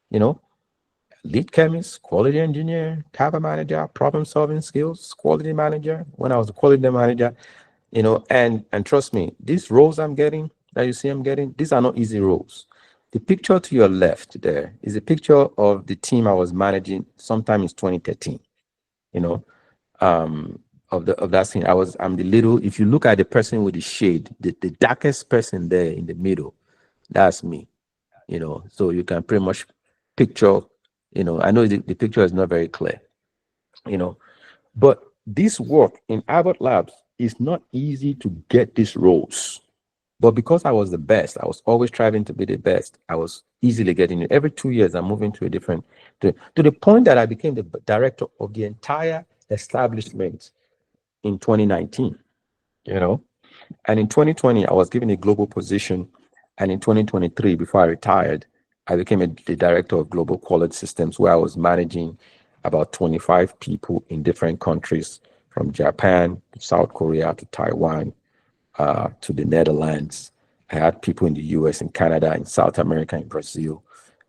You know, lead chemist, quality engineer, CAPA manager, problem solving skills, quality manager. When I was a quality manager, and trust me, these roles I'm getting that you see I'm getting, these are not easy roles. The picture to your left there is a picture of the team I was managing sometime in 2013. You know, um, of that scene. I'm the little. If you look at the person with the shade, the darkest person there in the middle, that's me. So you can pretty much picture. I know the picture is not very clear. But this work in Abbott Labs is not easy to get these roles. But because I was the best, I was always striving to be the best. I was easily getting it. Every 2 years, I'm moving to a different, to the point that I became the director of the entire establishment in 2019. And in 2020, I was given a global position. And in 2023, before I retired, I became the director of global quality systems, where I was managing about 25 people in different countries, from Japan to South Korea to Taiwan, to the Netherlands. I had people in the US, in Canada, in South America, in Brazil.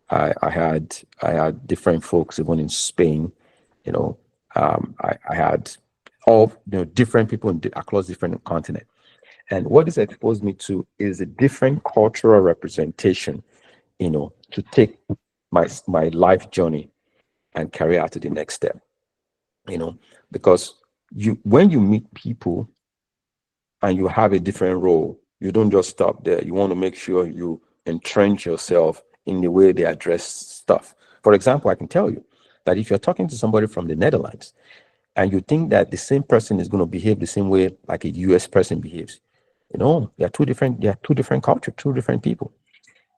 I had different folks even in Spain. I had all different people across different continents. And what this exposed me to is a different cultural representation, to take my life journey and carry out to the next step. Because when you meet people and you have a different role, you don't just stop there. You want to make sure you entrench yourself in the way they address stuff. For example, I can tell you that if you're talking to somebody from the Netherlands and you think that the same person is going to behave the same way like a US person behaves, they are two different cultures, two different people.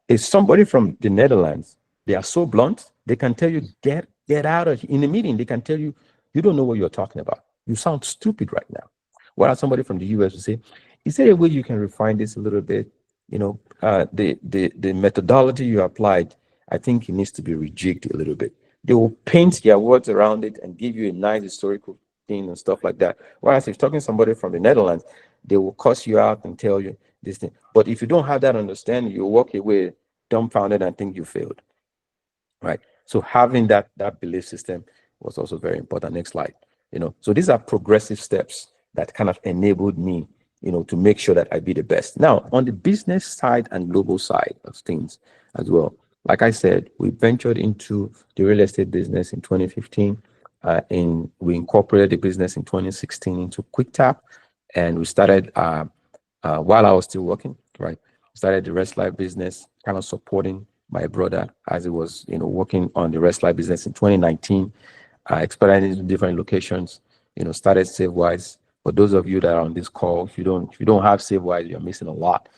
If somebody from the Netherlands, they are so blunt, they can tell you, get out of here. In a meeting, they can tell you, you don't know what you're talking about. You sound stupid right now. Whereas somebody from the US will say, is there a way you can refine this a little bit? The methodology you applied, I think it needs to be rejigged a little bit. They will paint their words around it and give you a nice historical thing and stuff like that. Whereas if talking to somebody from the Netherlands, they will cuss you out and tell you this thing. But if you don't have that understanding, you walk away dumbfounded and think you failed. Right. So having that belief system was also very important. Next slide. So these are progressive steps that kind of enabled me, to make sure that I be the best. Now, on the business side and global side of things as well, like I said, we ventured into the real estate business in 2015. We incorporated the business in 2016 into QuickTap, and we started while I was still working. Right, started the Rest Life business, kind of supporting my brother as he was, working on the Rest Life business in 2019. I expanded into different locations. Started SaveWise. For those of you that are on this call, if you don't have SaveWise, you're missing a lot.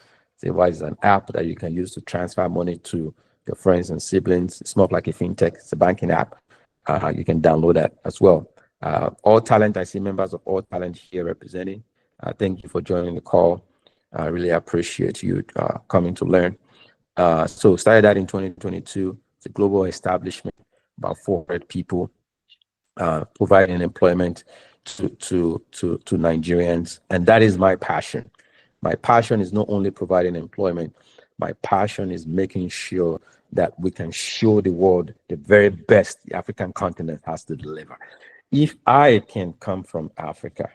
SaveWise is an app that you can use to transfer money to your friends and siblings. It's not like a fintech; it's a banking app. You can download that as well. All Talent, I see members of All Talent here representing. Thank you for joining the call. I really appreciate you coming to learn. So started that in 2022. It's a global establishment, about 400 people, providing employment to Nigerians, and that is my passion. My passion is not only providing employment. My passion is making sure that we can show the world the very best the African continent has to deliver. If I can come from Africa,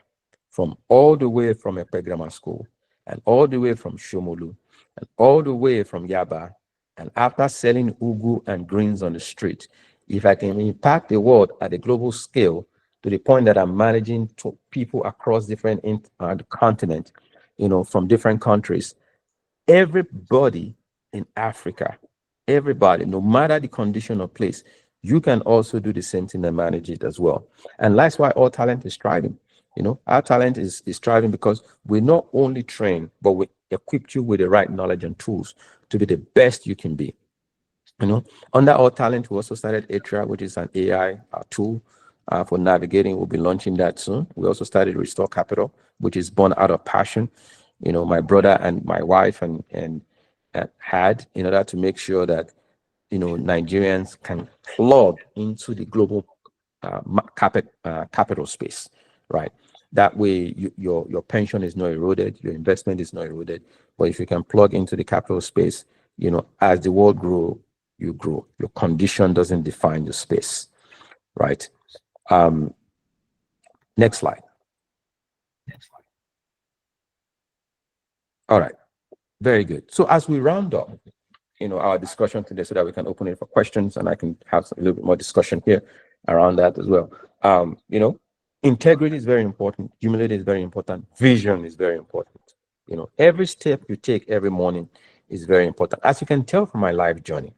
from all the way from Epe Grammar School, and all the way from Shomolu, and all the way from Yaba, and after selling ugu and greens on the street, if I can impact the world at a global scale to the point that I'm managing people across different continents, from different countries, everybody in Africa, everybody, no matter the condition or place, you can also do the same thing and manage it as well. And that's why All Talent is striving. Our talent is striving because we not only train, but we equip you with the right knowledge and tools to be the best you can be. Under All Talent, we also started Atria, which is an AI tool for navigating. We'll be launching that soon. We also started Restore Capital, which is born out of passion. My brother and my wife and had in order to make sure that Nigerians can plug into the global capital space, right? That way, your pension is not eroded, your investment is not eroded. But if you can plug into the capital space, as the world grow, you grow. Your condition doesn't define your space, right? Next slide. All right, very good. So as we round up, our discussion today, so that we can open it for questions, and I can have a little bit more discussion here around that as well. Integrity is very important. Humility is very important. Vision is very important. Every step you take every morning is very important. As you can tell from my life journey,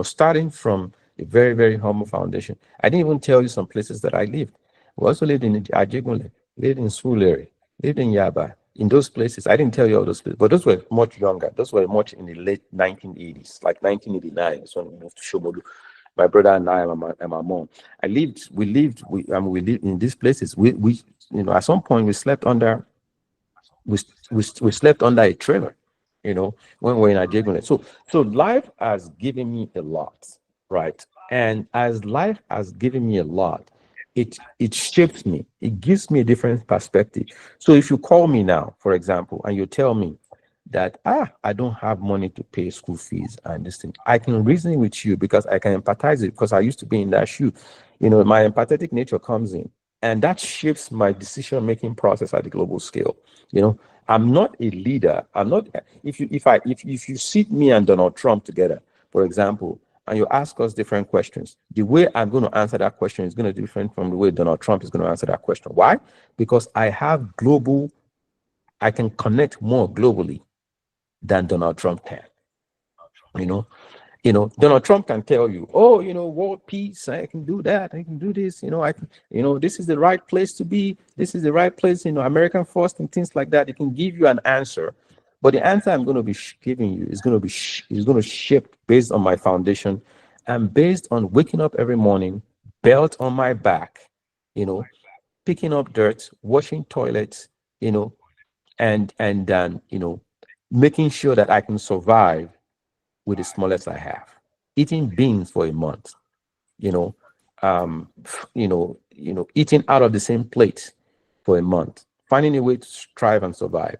starting from a very, very humble foundation. I didn't even tell you some places that I lived. We also lived in Ajigule, lived in Sulere, lived in Yaba. In those places, I didn't tell you all those places, but those were much younger. Those were much in the late 1980s, like 1989 is when we moved to Shomodu. My brother and I and my mom. We lived in these places. We at some point we slept under a trailer, when we're in Ajigule. So life has given me a lot, right? And as life has given me a lot, it shapes me. It gives me a different perspective. So if you call me now, for example, and you tell me that I don't have money to pay school fees and this thing, I can reason with you because I can empathize it, because I used to be in that shoe. My empathetic nature comes in, and that shapes my decision-making process at the global scale. I'm not a leader. I'm not. If you sit me and Donald Trump together, for example, and you ask us different questions, the way I'm going to answer that question is going to be different from the way Donald Trump is going to answer that question. Why? Because I can connect more globally than Donald Trump can. Donald Trump can tell you, world peace, I can do that, I can do this, this is the right place to be, this is the right place, American first and things like that. It can give you an answer, but the answer I'm going to be giving you is going to shape based on my foundation and based on waking up every morning, belt on my back, picking up dirt, washing toilets, and then, making sure that I can survive with the smallest I have. Eating beans for a month, eating out of the same plate for a month, finding a way to strive and survive.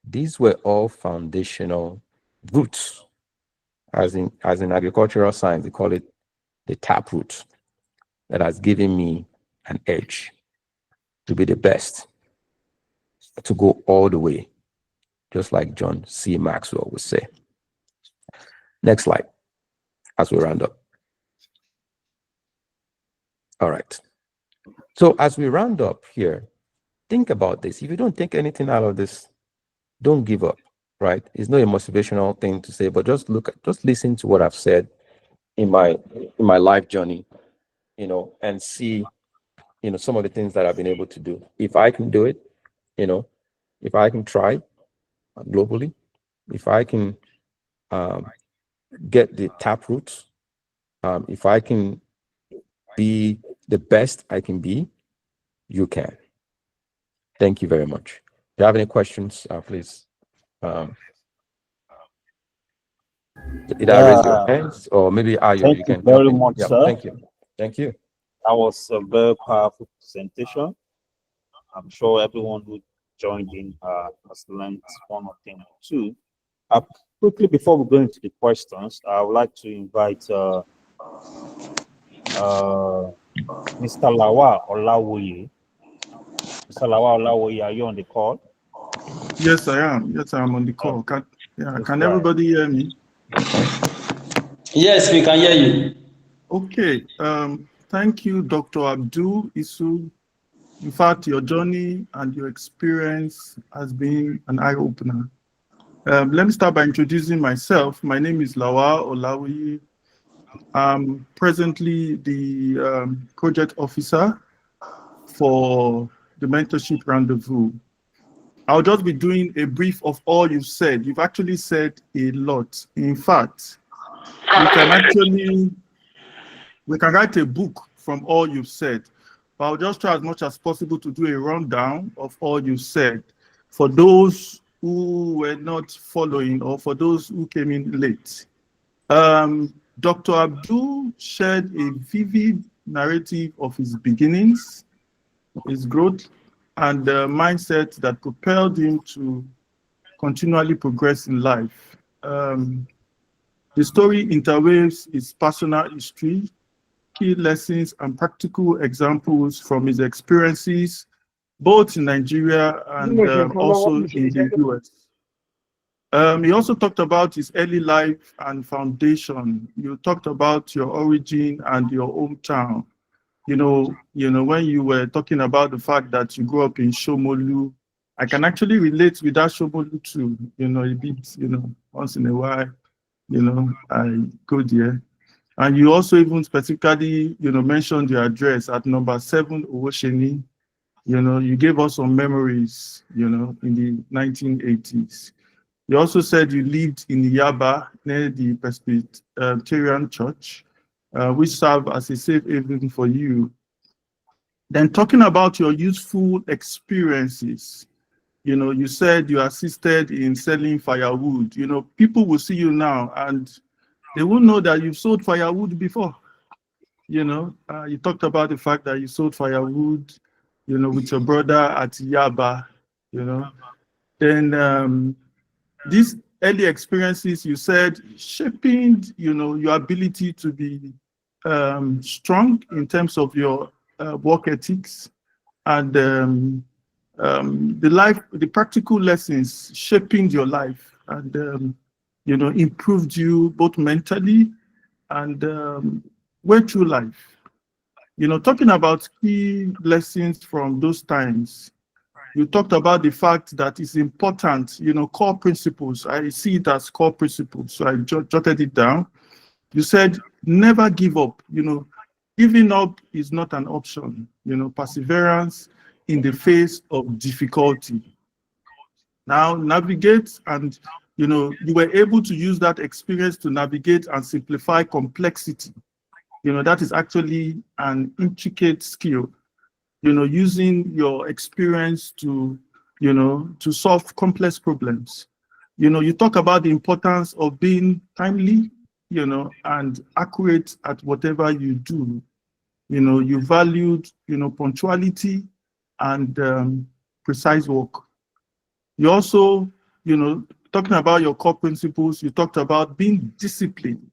These were all foundational roots. As in agricultural science, they call it the tap root, that has given me an edge to be the best, to go all the way, just like John C. Maxwell would say. Next slide, as we round up. All right. So as we round up here, think about this. If you don't take anything out of this, don't give up, right? It's not a motivational thing to say, but just listen to what I've said in my life journey, and see, some of the things that I've been able to do. If I can do it, if I can try globally, if I can get the tap roots, if I can be the best I can be, you can. Thank you very much. If you have any questions, please either raise your hands, or maybe you Thank you can very jump in. much, Yeah, sir. thank you. That was a very powerful presentation. I'm sure everyone who joined in has learned one thing or two. Quickly, before we go into the questions, I would like to invite Mr. Lawa Olawoye. Mr. Lawa Olawoye, are you on the call? Yes, I am. Yes, I'm on the call. Can everybody hear me? Yes, we can hear you. Okay. Thank you, Dr. Abdul Isu. In fact, your journey and your experience has been an eye-opener. Let me start by introducing myself. My name is Lawa Olawoye. I'm presently the project officer for the Mentorship Rendezvous. I'll just be doing a brief of all you've said. You've actually said a lot. In fact, we can write a book from all you've said. But I'll just try as much as possible to do a rundown of all you said for those who were not following or for those who came in late. Dr. Abdul shared a vivid narrative of his beginnings, his growth, and the mindset that propelled him to continually progress in life. The story interweaves his personal history, key lessons, and practical examples from his experiences, both in Nigeria and also in the US. He also talked about his early life and foundation. You talked about your origin and your hometown. When you were talking about the fact that you grew up in Shomolu, I can actually relate with that Shomolu too. A bit, once in a while, I go there. And you also even specifically, mentioned your address at number 7 Owosheni. You gave us some memories, in the 1980s. You also said you lived in Yaba near the Presbyterian Church, which served as a safe haven for you. Then talking about your useful experiences, you said you assisted in selling firewood. People will see you now and they won't know that you've sold firewood before. You talked about the fact that you sold firewood, with your brother at Yaba, Then these early experiences, you said, shaping, your ability to be strong in terms of your work ethics and the practical lessons shaping your life and, improved you both mentally and way through life. Talking about key lessons from those times, you talked about the fact that it's important, core principles. I see it as core principles, so I jotted it down. You said, never give up. Giving up is not an option. Perseverance in the face of difficulty. Now, navigate and, you were able to use that experience to navigate and simplify complexity. That is actually an intricate skill. Using your experience to solve complex problems. You talk about the importance of being timely, and accurate at whatever you do. You valued, punctuality and precise work. You also, talking about your core principles, you talked about being disciplined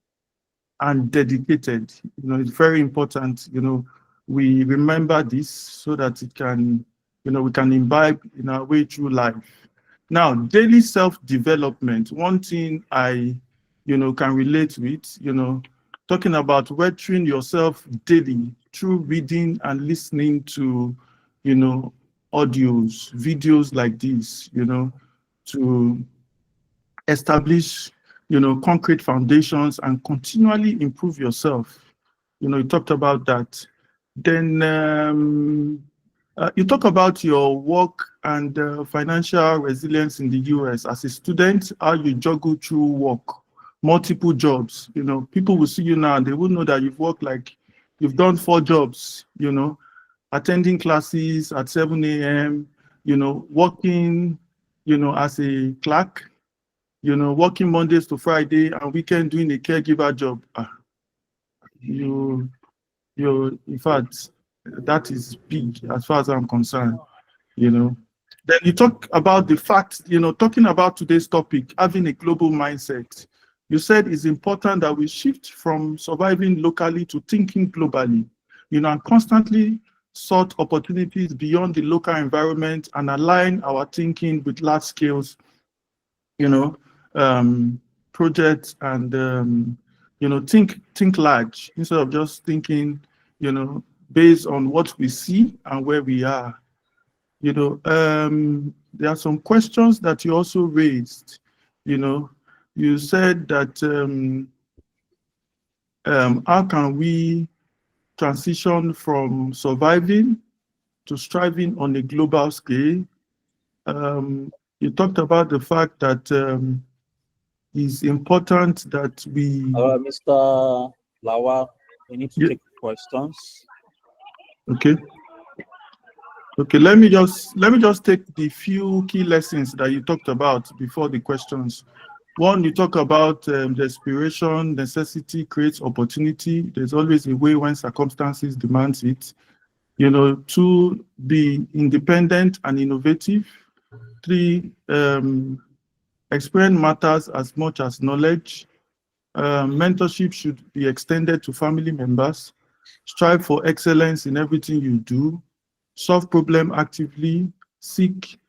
and dedicated. It's very important, we remember this so that it can, we can imbibe in our way through life. Now, daily self-development, one thing I, can relate with, talking about watering yourself daily through reading and listening to, audios, videos like this, to establish, concrete foundations and continually improve yourself. You talked about that. Then you talk about your work and financial resilience in the US as a student, how you juggle through work, multiple jobs. People will see you now and they will know that you've worked like you've done 4 jobs, attending classes at 7 a.m., working, as a clerk, working Mondays to Friday and weekend doing a caregiver job. In fact, that is big as far as I'm concerned, Then you talk about the fact, talking about today's topic, having a global mindset. You said it's important that we shift from surviving locally to thinking globally, and constantly sought opportunities beyond the local environment and align our thinking with large scales, projects and, think large instead of just thinking, based on what we see and where we are. There are some questions that you also raised. You said that how can we transition from surviving to striving on a global scale? You talked about the fact that it's important that we. Mr. Lawa, we need to take questions. Okay. Okay, let me just take the few key lessons that you talked about before the questions. One, you talk about desperation, necessity creates opportunity. There's always a way when circumstances demand it. 2, be independent and innovative. 3, experience matters as much as knowledge. Mentorship should be extended to family members. Strive for excellence in everything you do. Solve problem actively. Seek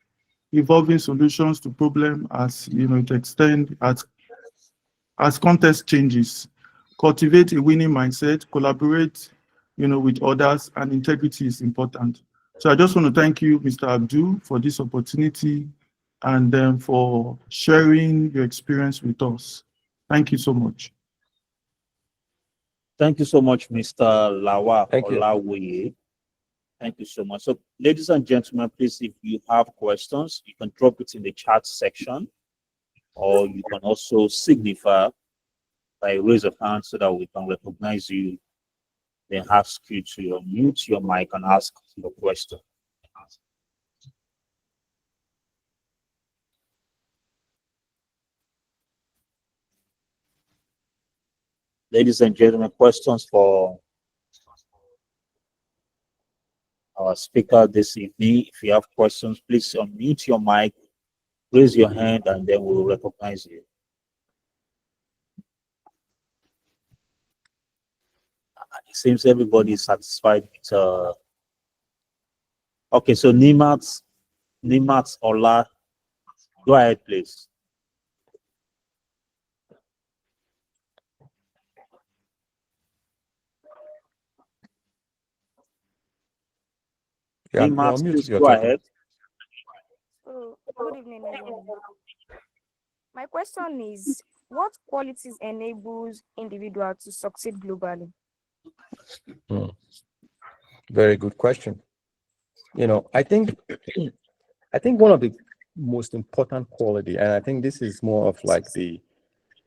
evolving solutions to problem as it extend as context changes. Cultivate a winning mindset. Collaborate, with others, and integrity is important. So I just want to thank you, Mr. Abdul, for this opportunity and for sharing your experience with us. Thank you so much. Thank you so much, Mr. Lawa Thank you. Olawoye. Thank you so much. So, ladies and gentlemen, please, if you have questions, you can drop it in the chat section, or you can also signify by raise of hand so that we can recognize you, then ask you to unmute your mic and ask your question. Ladies and gentlemen, questions for our speaker this evening. If you have questions, please unmute your mic, raise your hand, and then we'll recognize you. It seems everybody is satisfied with okay, so Nimat Ola, go ahead, please. Yeah, Nimat, you're please you're go talking. ahead. So, good evening, everyone. My question is, what qualities enables individuals to succeed globally? Very good question. I think one of the most important quality, and I think this is more of like the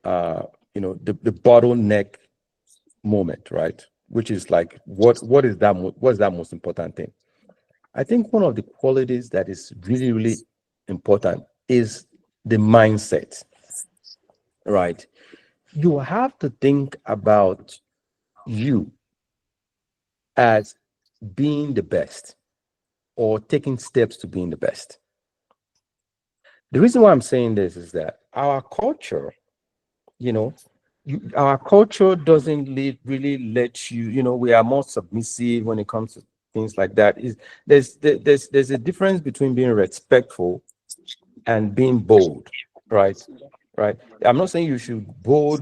the bottleneck moment, right? Which is like what's that most important thing? I think one of the qualities that is really, really important is the mindset, right? You have to think about you as being the best or taking steps to being the best. The reason why I'm saying this is that our culture, our culture doesn't really let you, we are more submissive when it comes to things like that. There's a difference between being respectful and being bold, right? Right. I'm not saying you should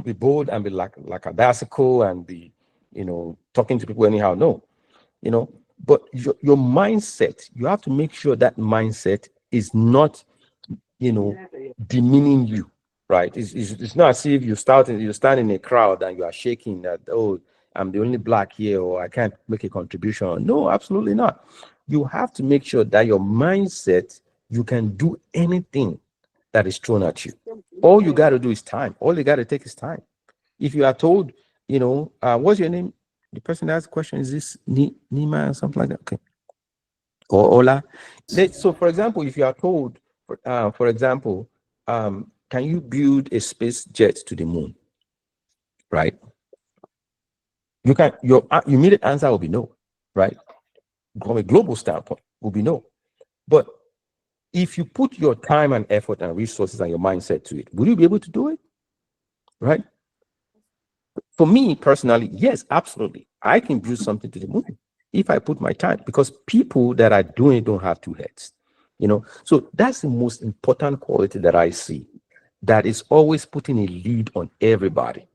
be bold and be like lackadaisical and be, talking to people anyhow. No, but your mindset, you have to make sure that mindset is not, demeaning you, right? It's not as if you stand in a crowd and you are shaking that, oh, I'm the only black here or I can't make a contribution. No, absolutely not. You have to make sure that your mindset, you can do anything that is thrown at you. All you got to do is time. All you got to take is time. If you are told, what's your name? The person that asked the question, is this Nima or something like that? Okay. Or Ola. So, for example, if you are told, for example, can you build a space jet to the moon? Right? You can. Your immediate answer will be no. Right? From a global standpoint, will be no. But if you put your time and effort and resources and your mindset to it, will you be able to do it? Right? For me personally, yes, absolutely. I can build something to the moon if I put my time, because people that are doing it don't have two heads. So that's the most important quality that I see, that is always putting a lead on everybody,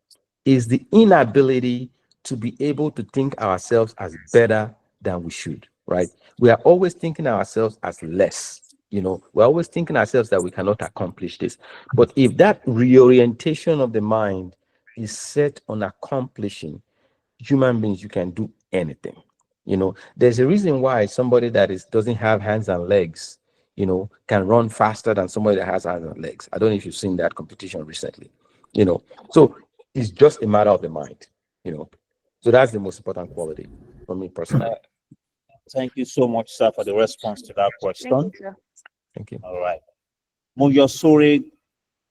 is the inability to be able to think ourselves as better than we should, right? We are always thinking ourselves as less. We're always thinking ourselves that we cannot accomplish this. But if that reorientation of the mind is set on accomplishing, human beings, you can do anything. There's a reason why somebody that doesn't have hands and legs, can run faster than somebody that has hands and legs. I don't know if you've seen that competition recently. So it's just a matter of the mind. So that's the most important quality for me personally. Thank you so much, sir, for the response to that question. Thank you, sir. Thank you. All right. Moyosore,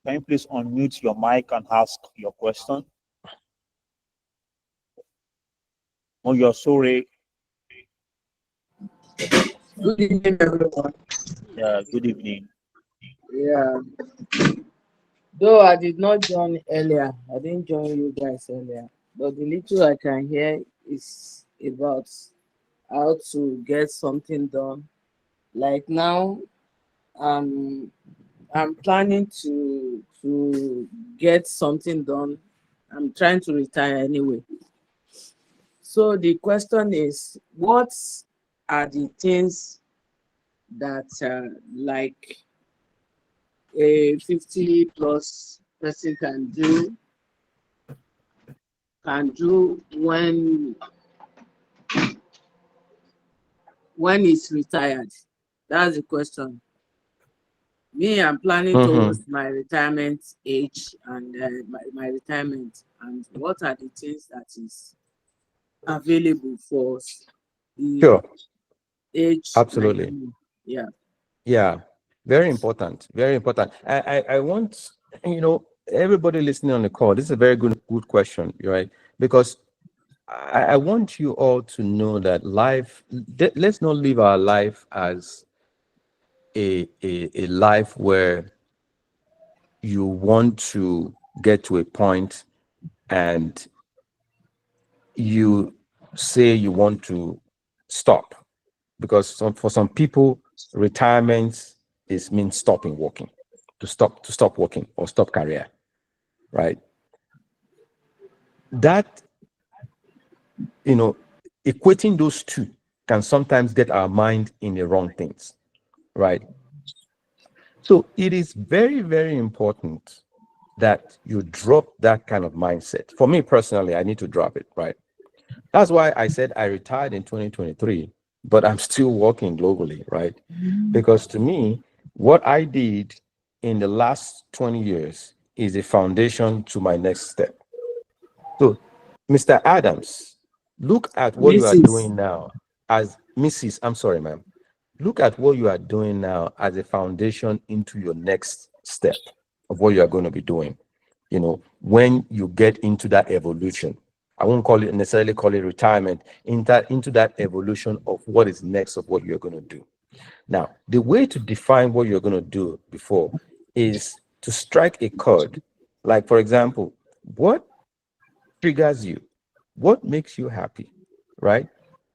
can you please unmute your mic and ask your question? Moyosore. Good evening, everyone. Yeah, good evening. Yeah, though I did not join earlier, I didn't join you guys earlier, but the little I can hear is about how to get something done. Like now, um, I'm planning to get something done. I'm trying to retire anyway. So the question is, what are the things that like a 50 plus person can do when he's retired? That's the question. Me, I'm planning Mm-hmm. towards my retirement age and my retirement. And what are the things that is available for the Sure, age like absolutely. me? Yeah. Yeah, very important. Very important. I want, everybody listening on the call, this is a very good question, right? Because I want you all to know that life, let's not live our life as a life where you want to get to a point and you say you want to stop. Because for some people, retirement means stopping working, to stop working or stop career, right? That, you know, equating those two can sometimes get our mind in the wrong things, right? So it is very, very important that you drop that kind of mindset. For me personally, I need to drop it, right? That's why I said I retired in 2023, but I'm still working globally, right? Because to me, what I did in the last 20 years is a foundation to my next step. So, Mr. Adams, look at what you are Mrs. doing now as Mrs. I'm sorry, ma'am. Look at what you are doing now as a foundation into your next step of what you are going to be doing. When you get into that evolution, I won't necessarily call it retirement, into that evolution of what is next of what you're going to do. Now, the way to define what you're going to do before is to strike a chord. Like, for example, what triggers you? What makes you happy? Right?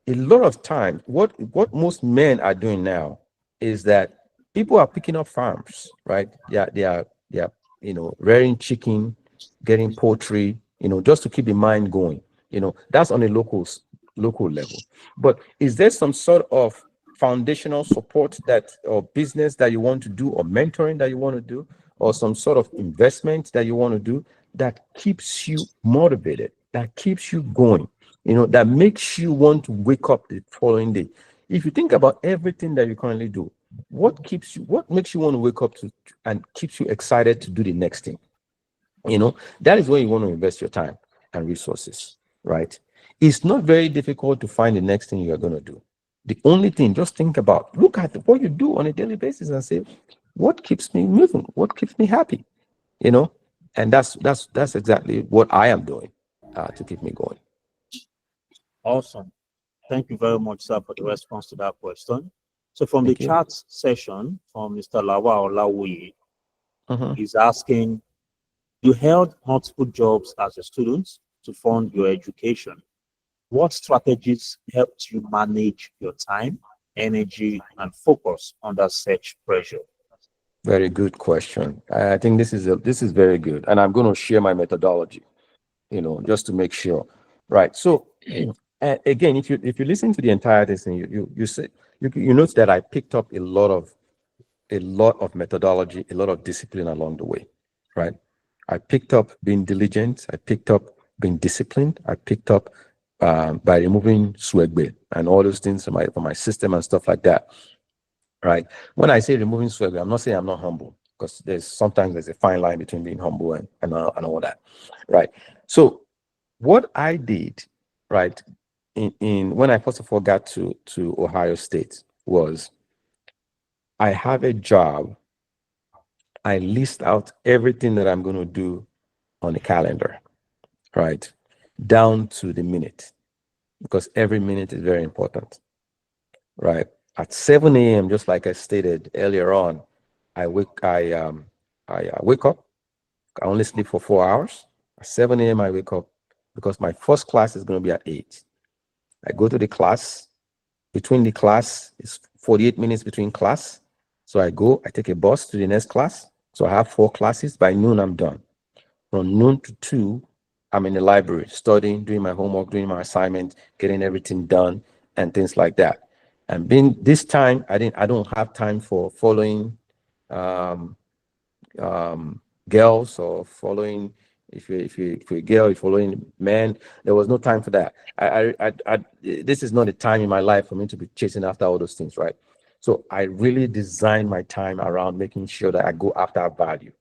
A lot of times, what most men are doing now is that people are picking up farms, right? They are rearing chicken, getting poultry, just to keep the mind going. That's on a local level. But is there some sort of foundational support that or business that you want to do, or mentoring that you want to do, or some sort of investment that you want to do that keeps you motivated, that keeps you going, that makes you want to wake up the following day? If you think about everything that you currently do, what makes you want to wake up to and keeps you excited to do the next thing? That is where you want to invest your time and resources, right? It's not very difficult to find the next thing you are going to do. The only thing, just look at what you do on a daily basis and say, what keeps me moving? What keeps me happy? And that's exactly what I am doing to keep me going. Awesome. Thank you very much, sir, for the response to that question. So from the Thank you. chat session from Mr. Lawa Olawoye, Mhm. he's asking, you held multiple jobs as a student to fund your education. What strategies helped you manage your time, energy, and focus under such pressure? Very good question. I think this is very good, and I'm going to share my methodology. Just to make sure, right? So, again, if you listen to the entire thing, you say you notice that I picked up a lot of methodology, a lot of discipline along the way, right? I picked up being diligent. I picked up being disciplined. I picked up by removing swagbe and all those things from my system and stuff like that, right? When I say removing swagger, I'm not saying I'm not humble, because sometimes there's a fine line between being humble and all that, right? So what I did, right, in when I first of all got to Ohio State was I have a job. I list out everything that I'm going to do on the calendar, right, down to the minute, because every minute is very important. right? At 7 a.m., just like I stated earlier on, I wake up. I only sleep for 4 hours. At 7 a.m., I wake up because my first class is going to be at 8. I go to the class. Between the class, it's 48 minutes between class. So I take a bus to the next class. So I have 4 classes. By noon, I'm done. From noon to 2, I'm in the library studying, doing my homework, doing my assignment, getting everything done, and things like that. And being this time, I don't have time for following um, girls or following. If you're a girl, you're following men. There was no time for that. This is not a time in my life for me to be chasing after all those things, right? So I really design my time around making sure that I go after value,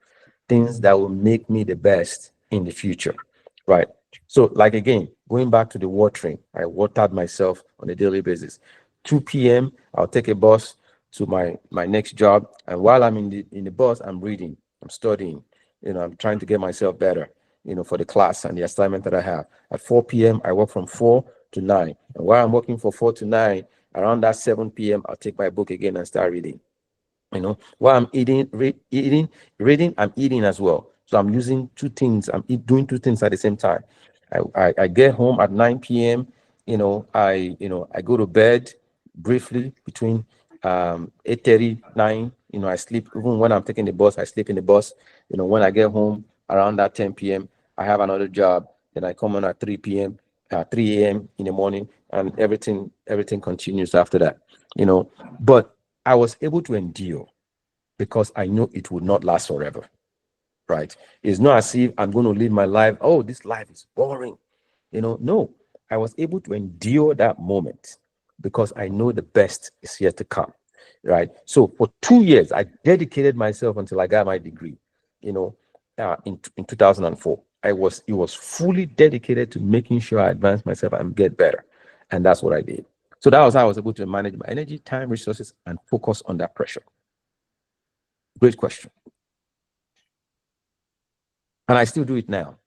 things that will make me the best in the future, right? So, like again, going back to the watering, I watered myself on a daily basis. 2 p.m., I'll take a bus to my next job, and while I'm in the bus, I'm reading, I'm studying, I'm trying to get myself better, for the class and the assignment that I have. At 4 p.m., I work from 4 to 9, and while I'm working from 4 to 9, around that 7 p.m., I'll take my book again and start reading. While I'm reading, I'm eating as well. So I'm using two things. Doing two things at the same time. I get home at 9 p.m. I go to bed briefly between 8:30, 9. I sleep. Even when I'm taking the bus, I sleep in the bus. When I get home around that 10 p.m., I have another job. Then I come on at 3 p.m., 3 a.m. in the morning, and everything continues after that. But I was able to endure because I know it would not last forever, right? It's not as if I'm going to live my life, oh, this life is boring. No, I was able to endure that moment because I know the best is yet to come, right? So for 2 years, I dedicated myself until I got my degree, in 2004. It was fully dedicated to making sure I advance myself and get better. And that's what I did. So that was how I was able to manage my energy, time, resources, and focus on that pressure. Great question. And I still do it now.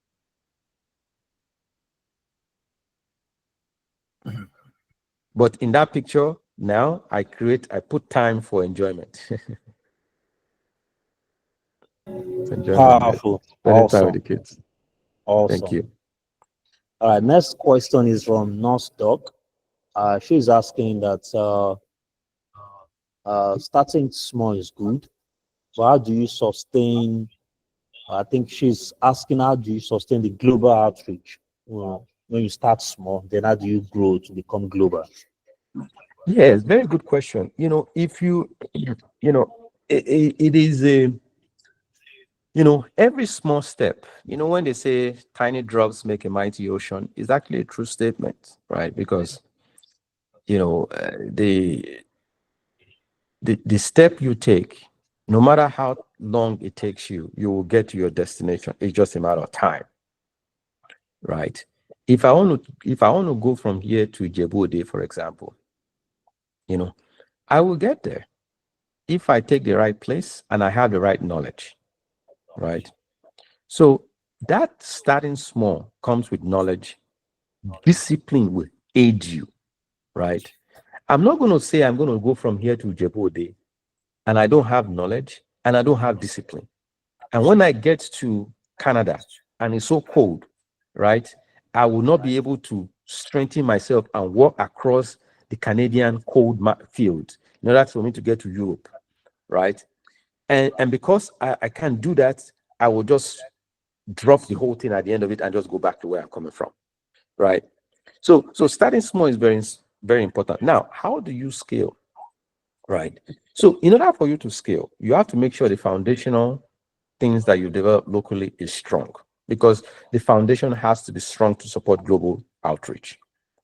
But in that picture, now I put time for enjoyment. Enjoyment. Powerful. Spending time with Awesome. the kids. Awesome. Thank you. All right. Next question is from Nurse Doc. She's asking that starting small is good, but how do you sustain? I think she's asking, how do you sustain the global outreach? When you start small, then how do you grow to become global? Yes, very good question. If you, it is every small step, when they say tiny drops make a mighty ocean, is actually a true statement, right? Because, the step you take, no matter how long it takes you, you will get to your destination. It's just a matter of time, right? If I want to go from here to Djibouti, for example, I will get there if I take the right place and I have the right knowledge, right? So that starting small comes with knowledge. Discipline will aid you, right? I'm not going to say I'm going to go from here to Djibouti and I don't have knowledge and I don't have discipline. And when I get to Canada and it's so cold, right, I will not be able to strengthen myself and walk across the Canadian cold field in order for me to get to Europe, right? And because I can't do that, I will just drop the whole thing at the end of it and just go back to where I'm coming from, right? So starting small is very, very important. Now, how do you scale, right? So in order for you to scale, you have to make sure the foundational things that you develop locally is strong, because the foundation has to be strong to support global outreach,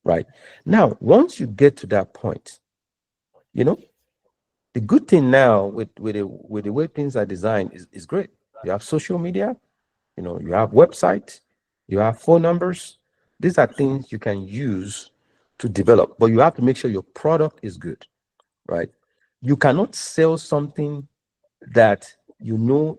right? Now, once you get to that point, the good thing now with the way things are designed is great. You have social media, you have website, you have phone numbers. These are things you can use to develop, but you have to make sure your product is good, right? You cannot sell something that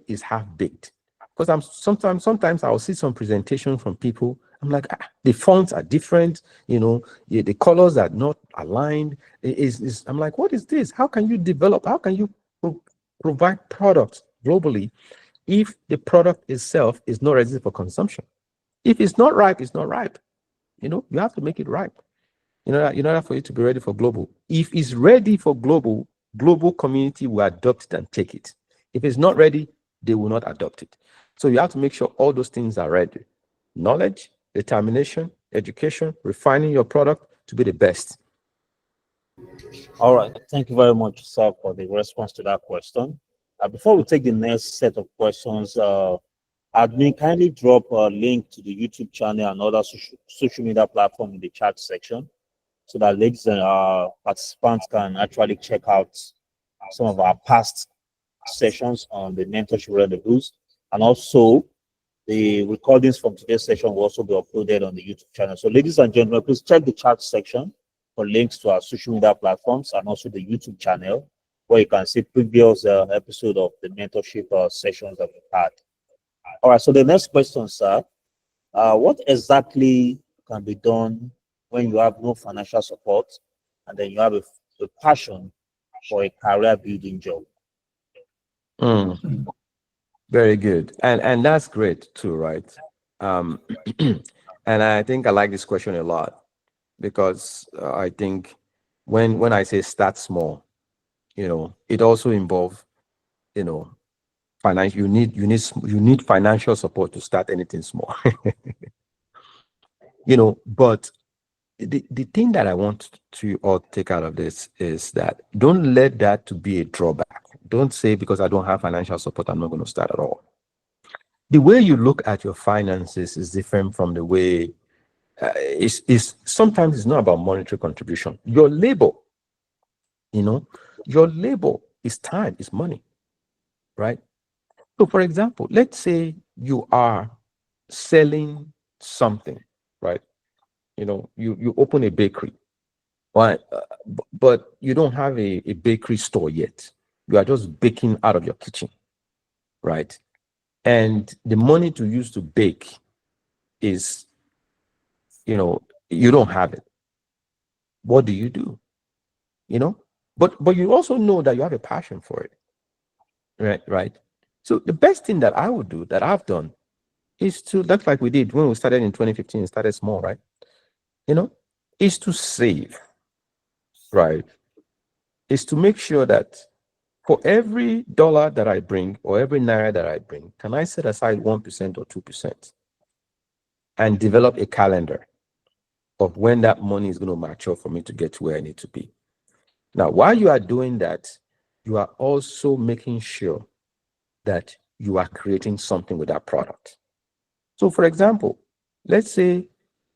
is half baked. Because sometimes I'll see some presentation from people I'm like, the fonts are different, the colors are not aligned. I'm like, what is this? How can you develop? How can you provide products globally if the product itself is not ready for consumption? If it's not ripe, it's not ripe. You have to make it ripe. In order for it to be ready for global. If it's ready for global community will adopt it and take it. If it's not ready, they will not adopt it. So you have to make sure all those things are ready. Knowledge, determination, education, refining your product to be the best. All right. Thank you very much, sir, for the response to that question. Before we take the next set of questions, admin, kindly drop a link to the YouTube channel and other social media platform in the chat section so that ladies and participants can actually check out some of our past sessions on the Mentorship Rendezvous. And also, the recordings from today's session will also be uploaded on the YouTube channel. So, ladies and gentlemen, please check the chat section for links to our social media platforms and also the YouTube channel, where you can see previous episode of the mentorship sessions that we've had. All right, so the next question, sir, what exactly can be done when you have no financial support and then you have a passion for a career building job? Very good. And that's great too, right? And I think I like this question a lot because I think when I say start small, it also involves, financial. You need financial support to start anything small. But the thing that I want to all take out of this is that don't let that to be a drawback. Don't say because I don't have financial support, I'm not going to start at all. The way you look at your finances is different from the way sometimes it's not about monetary contribution. Your labor, your labor is time, is money, right? So for example, let's say you are selling something, right? You open a bakery, right? But you don't have a bakery store yet. You are just baking out of your kitchen, right? And the money to use to bake is, you don't have it. What do? But you also know that you have a passion for it, right? So the best thing that I would do, that I've done, is to, that's like we did when we started in 2015, started small, right? Is to save, right? Is to make sure that for every dollar that I bring or every naira that I bring, can I set aside 1% or 2% and develop a calendar of when that money is going to mature for me to get to where I need to be? Now, while you are doing that, you are also making sure that you are creating something with that product. So, for example, let's say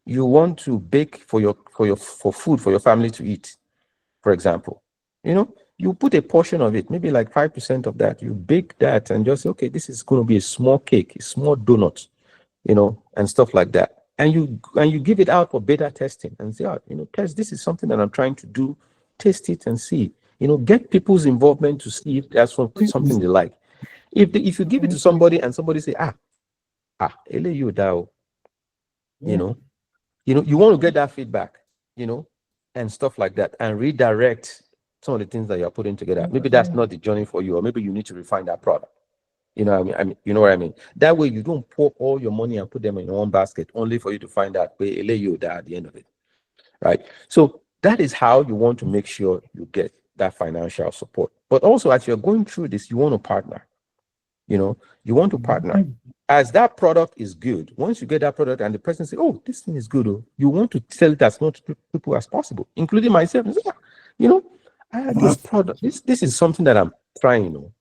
you want to bake for food for your family to eat, for example. You put a portion of it, maybe like 5% of that, you bake that and just say, okay, this is going to be a small cake, a small donut, and stuff like that. And you give it out for beta testing and say, test, this is something that I'm trying to do, taste it and see, get people's involvement to see if there's something they like. If you give it to somebody and somebody say, ele you dao, you want to get that feedback, and stuff like that, and redirect some of the things that you're putting together. Maybe that's not the journey for you, or maybe you need to refine that product. You know what I mean? That way you don't pour all your money and put them in one basket only for you to find out where you at the end of it. Right? So that is how you want to make sure you get that financial support. But also, as you're going through this, you want to partner. You want to partner. As that product is good, once you get that product and the person says, oh, this thing is good, you want to sell it as much people as possible, including myself. And say, this product, this is something that I'm trying,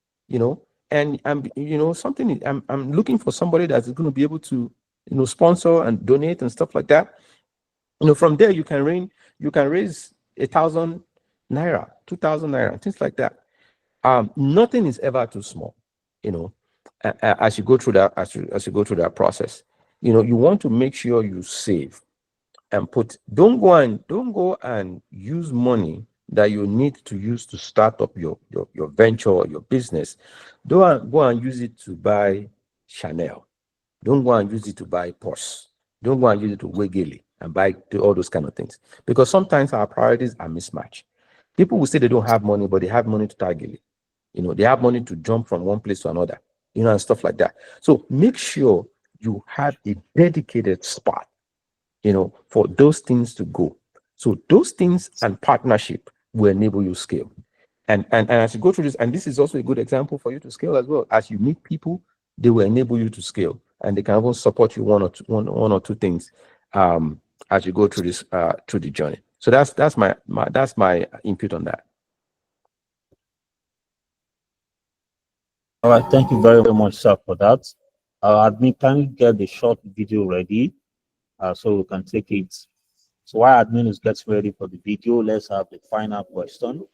and I'm, something I'm looking for somebody that's going to be able to, sponsor and donate and stuff like that. From there you can raise 1,000 naira, 2,000 naira, things like that. Nothing is ever too small, as you go through that, as you go through that process. You want to make sure you save and don't go and use money that you need to use to start up your venture or your business. Don't go and use it to buy Chanel. Don't go and use it to buy Porsche. Don't go and use it to wiggly and buy, do all those kind of things. Because sometimes our priorities are mismatched. People will say they don't have money, but they have money to target. They have money to jump from one place to another, and stuff like that. So make sure you have a dedicated spot, for those things to go. So those things and partnership will enable you scale. And as you go through this, and this is also a good example for you to scale as well. As you meet people, they will enable you to scale, and they can even support you one or two things as you go through this through the journey. So that's my input on that. All right, thank you very much, sir, for that. Admin, can you get the short video ready so we can take it? So while admin is getting ready for the video, let's have the final question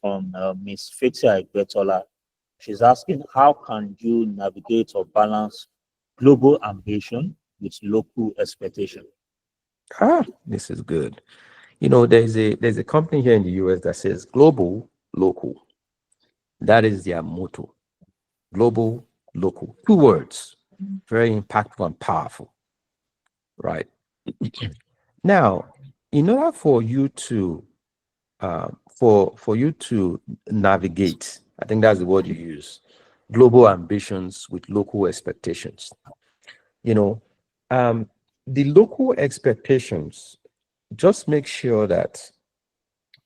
from Miss Fetia Igbetola. She's asking, how can you navigate or balance global ambition with local expectation? This is good. There's a company here in the US that says global, local. That is their motto. Global, local. 2 words. Very impactful and powerful. Right. Now, in order for you to for you to navigate, I think that's the word you use, global ambitions with local expectations. The local expectations, just make sure that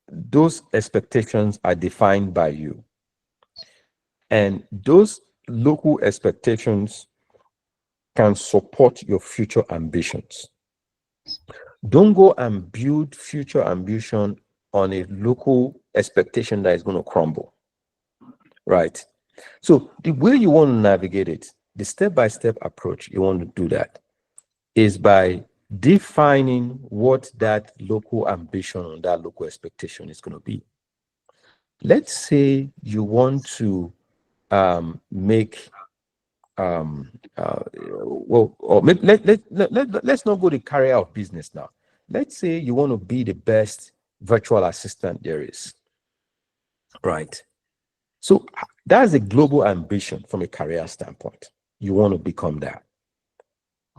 those expectations are defined by you. And those local expectations can support your future ambitions. Don't go and build future ambition on a local expectation that is going to crumble. Right? So the way you want to navigate it, the step-by-step approach you want to do that is by defining what that local ambition or that local expectation is going to be. Let's say you want to make let's not go the career of business now. Let's say you want to be the best virtual assistant there is, right? So that's a global ambition from a career standpoint. You want to become that.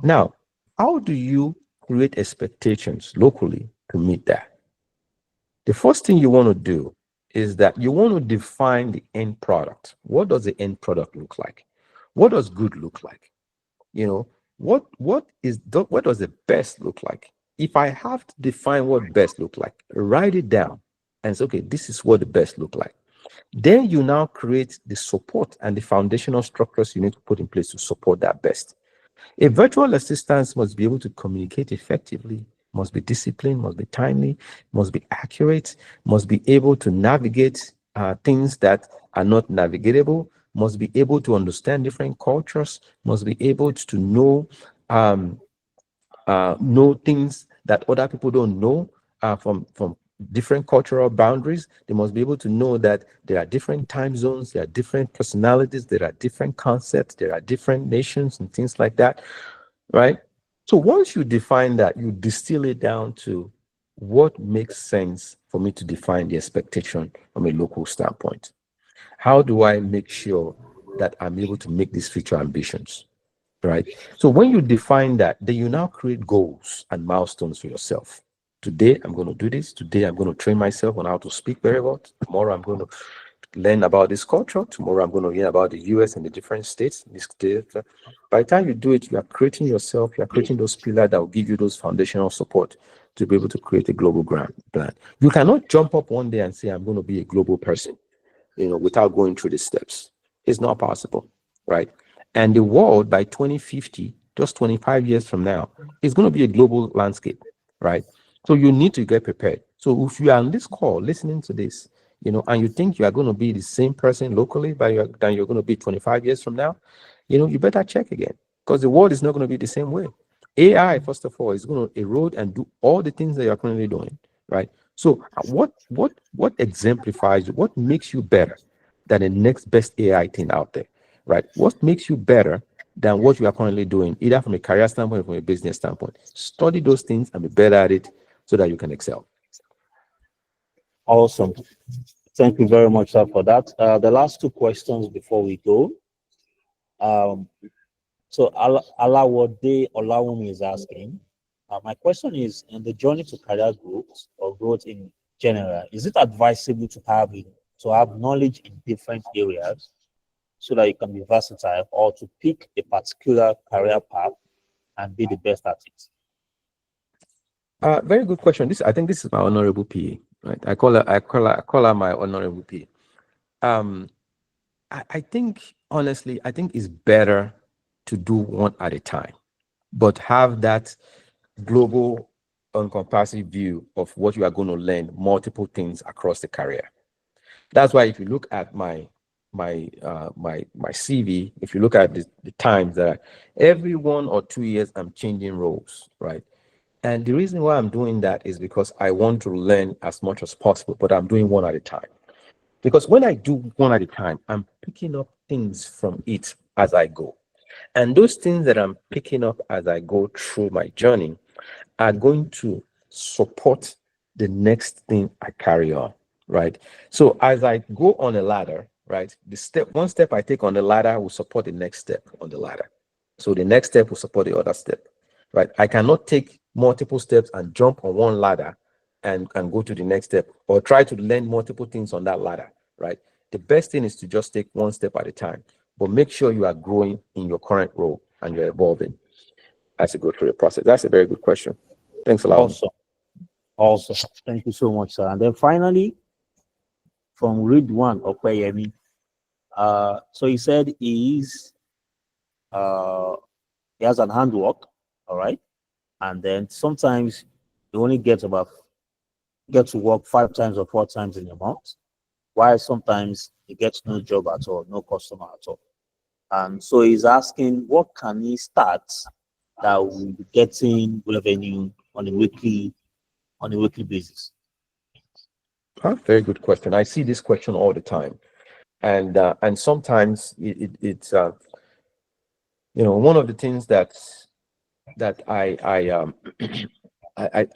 Now, how do you create expectations locally to meet that? The first thing you want to do is that you want to define the end product. What does the end product look like? What does good look like? What does the best look like? If I have to define what best look like, write it down and say, okay, this is what the best look like. Then you now create the support and the foundational structures you need to put in place to support that best. A virtual assistant must be able to communicate effectively, must be disciplined, must be timely, must be accurate, must be able to navigate things that are not navigatable, must be able to understand different cultures, must be able to know things that other people don't know from different cultural boundaries. They must be able to know that there are different time zones, there are different personalities, there are different concepts, there are different nations and things like that, right? So once you define that, you distill it down to what makes sense for me to define the expectation from a local standpoint. How do I make sure that I'm able to make these future ambitions? Right. So when you define that, then you now create goals and milestones for yourself. Today, I'm going to do this. Today, I'm going to train myself on how to speak very well. Tomorrow, I'm going to learn about this culture. Tomorrow, I'm going to learn about the US and the different states. By the time you do it, you are creating yourself. You are creating those pillars that will give you those foundational support to be able to create a global plan. You cannot jump up one day and say, I'm going to be a global person, without going through the steps. It's not possible, right? And the world by 2050, just 25 years from now, is going to be a global landscape, right? So you need to get prepared. So if you are on this call listening to this, and you think you are going to be the same person locally than you're going to be 25 years from now, you better check again, because the world is not going to be the same way. AI, first of all, is going to erode and do all the things that you're currently doing, right? So what exemplifies, what makes you better than the next best AI thing out there, right? What makes you better than what you are currently doing, either from a career standpoint or from a business standpoint? Study those things and be better at it so that you can excel. Awesome. Thank you very much, sir, for that. The last 2 questions before we go. So Alawode Olawumi is asking, my question is, in the journey to career growth or growth in general, is it advisable to have knowledge in different areas so that you can be versatile, or to pick a particular career path and be the best at it? Very good question. I think this is my honorable PA, right? I call her my honorable PA. I think, honestly, I think it's better to do one at a time, but have that global, encompassing view of what you are going to learn, multiple things across the career. That's why if you look at my CV, if you look at the times that every 1 or 2 years I'm changing roles, right? And the reason why I'm doing that is because I want to learn as much as possible, but I'm doing one at a time. Because when I do one at a time, I'm picking up things from it as I go. And those things that I'm picking up as I go through my journey are going to support the next thing I carry on, right? So as I go on a ladder, right, one step I take on the ladder will support the next step on the ladder. So the next step will support the other step, right? I cannot take multiple steps and jump on one ladder and go to the next step, or try to learn multiple things on that ladder, right? The best thing is to just take one step at a time, but make sure you are growing in your current role and you're evolving as you go through the process. That's a very good question. Thanks a lot. Also, thank you so much, sir. And then finally, from Ridwan Opeyemi, so he said he has an handwork, all right, and then sometimes he only gets to work 5 times or 4 times in a month, while sometimes he gets no job at all, no customer at all. And so he's asking, what can he start that will be getting revenue on a weekly basis? Very good question. I see this question all the time, and sometimes it's one of the things that I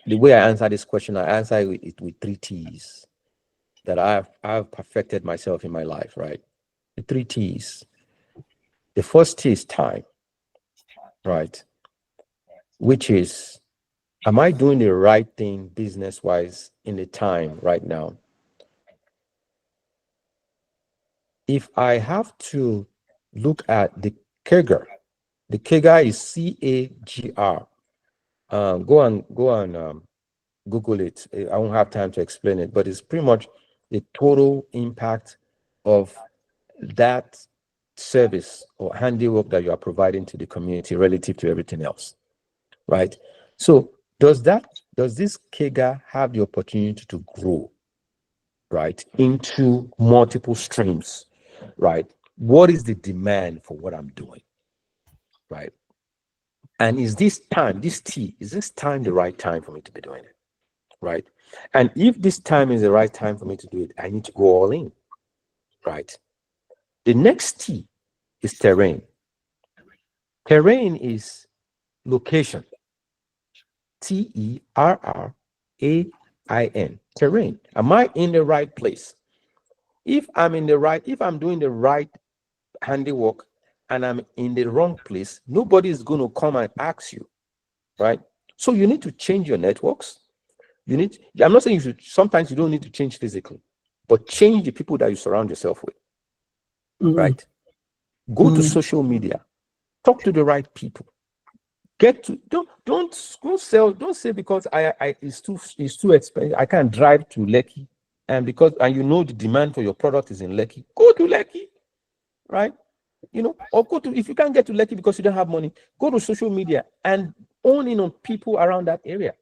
the way I answer this question, I answer it with 3 T's that I've perfected myself in my life, right? The 3 T's. The first T is time, right? Which is, am I doing the right thing business-wise in the time right now? If I have to look at the CAGR, the CAGR is CAGR. Go on Google it. I won't have time to explain it, but it's pretty much the total impact of that service or handiwork that you are providing to the community relative to everything else, right? So does this CAGR have the opportunity to grow, right, into multiple streams, right? What is the demand for what I'm doing, right? And is this time the right time for me to be doing it, right? And if this time is the right time for me to do it, I need to go all in, right? The next T is terrain. Terrain is location. TERRAIN. Terrain. Am I in the right place? If I'm doing the right handiwork and I'm in the wrong place, nobody is going to come and ask you, right? So you need to change your networks. I'm not saying you should, sometimes you don't need to change physically, but change the people that you surround yourself with, right? Go to social media, talk to the right people. Don't say because it's too expensive, I can't drive to Lekki, and you know the demand for your product is in Lekki, go to Lekki, right? Or if you can't get to Lekki because you don't have money, go to social media and own in on people around that area.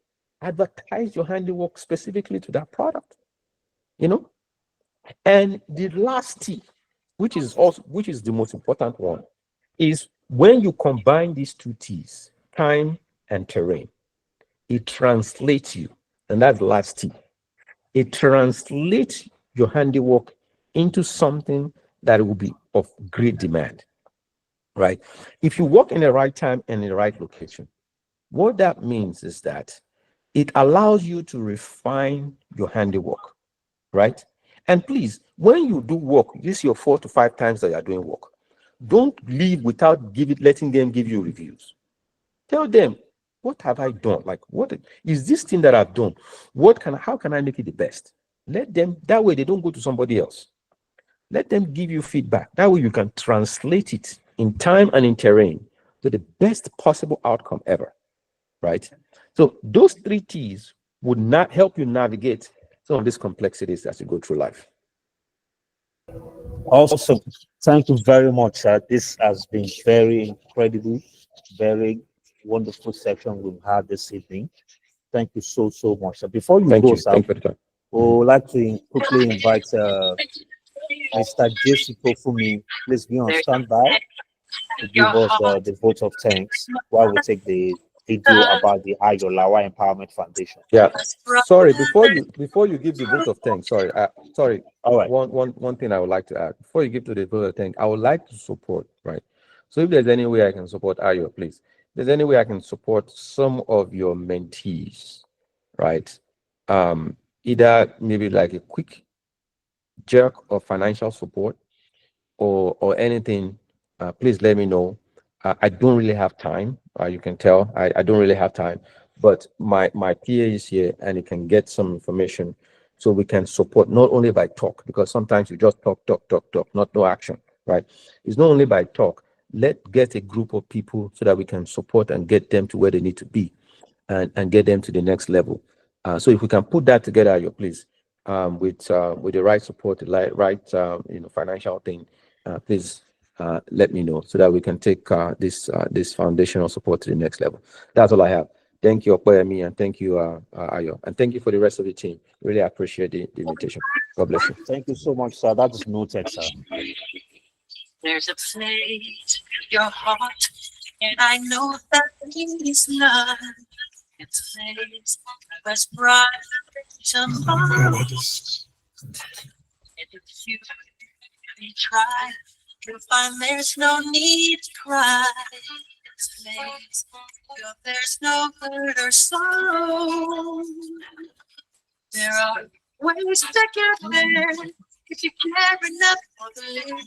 Advertise your handiwork specifically to that product, And the last T, which is the most important one, is when you combine these 2 T's, time and terrain, it translates you, and that's the last T. It translates your handiwork into something that will be of great demand, right? If you work in the right time and in the right location, what that means is that it allows you to refine your handiwork, right? And please, when you do work, this is your 4 to 5 times that you're doing work. Don't leave without letting them give you reviews. Tell them, what have I done? Like, what is this thing that I've done? How can I make it the best? Let them, that way they don't go to somebody else. Let them give you feedback. That way you can translate it in time and in terrain to the best possible outcome ever, right? So those 3 T's would not help you navigate some of these complexities as you go through life. Also, thank you very much, sir. This has been very incredible, very wonderful section we've had this evening. Thank you so much, sir. Before you go, sir, Thank you for the time. we would like to quickly invite Mr. Jesse Tofumi. Please be on standby to give us the vote of thanks while we take the video about the Ayolawa Empowerment Foundation. Yeah. Sorry, before you give the vote of thanks, sorry. All right. One thing I would like to add before you give to the vote of thanks, I would like to support, right? So if there's any way I can support Ayo, please. If there's any way I can support some of your mentees, right? Either maybe like a quick jerk of financial support or anything, please let me know. I don't really have time. You can tell I don't really have time, but my PA is here and he can get some information so we can support not only by talk, because sometimes you just talk, not no action, right? It's not only by talk. Let's get a group of people so that we can support and get them to where they need to be and get them to the next level. So if we can put that together, please, with the right support, the right financial thing, please let me know so that we can take this foundational support to the next level. That's all I have. Thank you, Okoyemi, and thank you, Ayo, and thank you for the rest of the team. Really appreciate the invitation. God bless you. Thank you so much, sir. That is noted, sir. There's a place in your heart, and I know that it is love. It's a place that's bright tomorrow. And if you really try, you'll find there's no need to cry. It's a place where there's no hurt or sorrow. There are ways to get there if you care enough for the living.